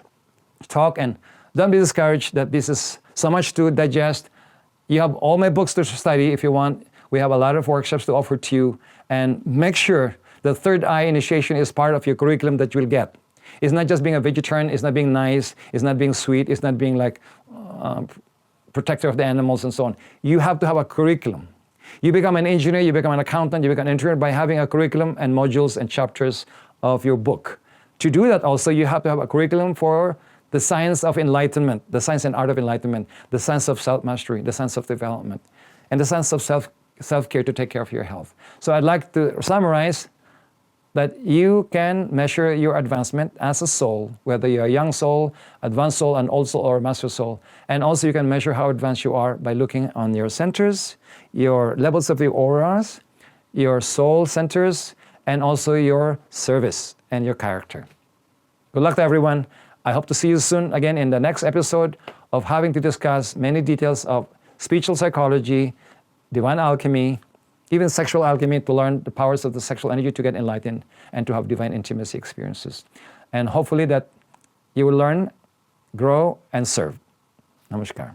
talk, and don't be discouraged that this is so much to digest. You have all my books to study if you want. We have a lot of workshops to offer to you, and make sure the third eye initiation is part of your curriculum that you'll get. It's not just being a vegetarian, it's not being nice, it's not being sweet, it's not being like protector of the animals and so on. You have to have a curriculum. You become an engineer, you become an accountant, you become an engineer by having a curriculum and modules and chapters of your book. To do that also, you have to have a curriculum for the science of enlightenment, the science and art of enlightenment, the science of self-mastery, the science of development, and the science of self-care to take care of your health. So I'd like to summarize that you can measure your advancement as a soul, whether you're a young soul, advanced soul, an old soul, or a master soul. And also you can measure how advanced you are by looking on your centers, your levels of your auras, your soul centers, and also your service and your character. Good luck to everyone. I hope to see you soon again in the next episode of having to discuss many details of spiritual psychology, divine alchemy, even sexual alchemy, to learn the powers of the sexual energy to get enlightened and to have divine intimacy experiences. And hopefully that you will learn, grow, and serve. Namaskar.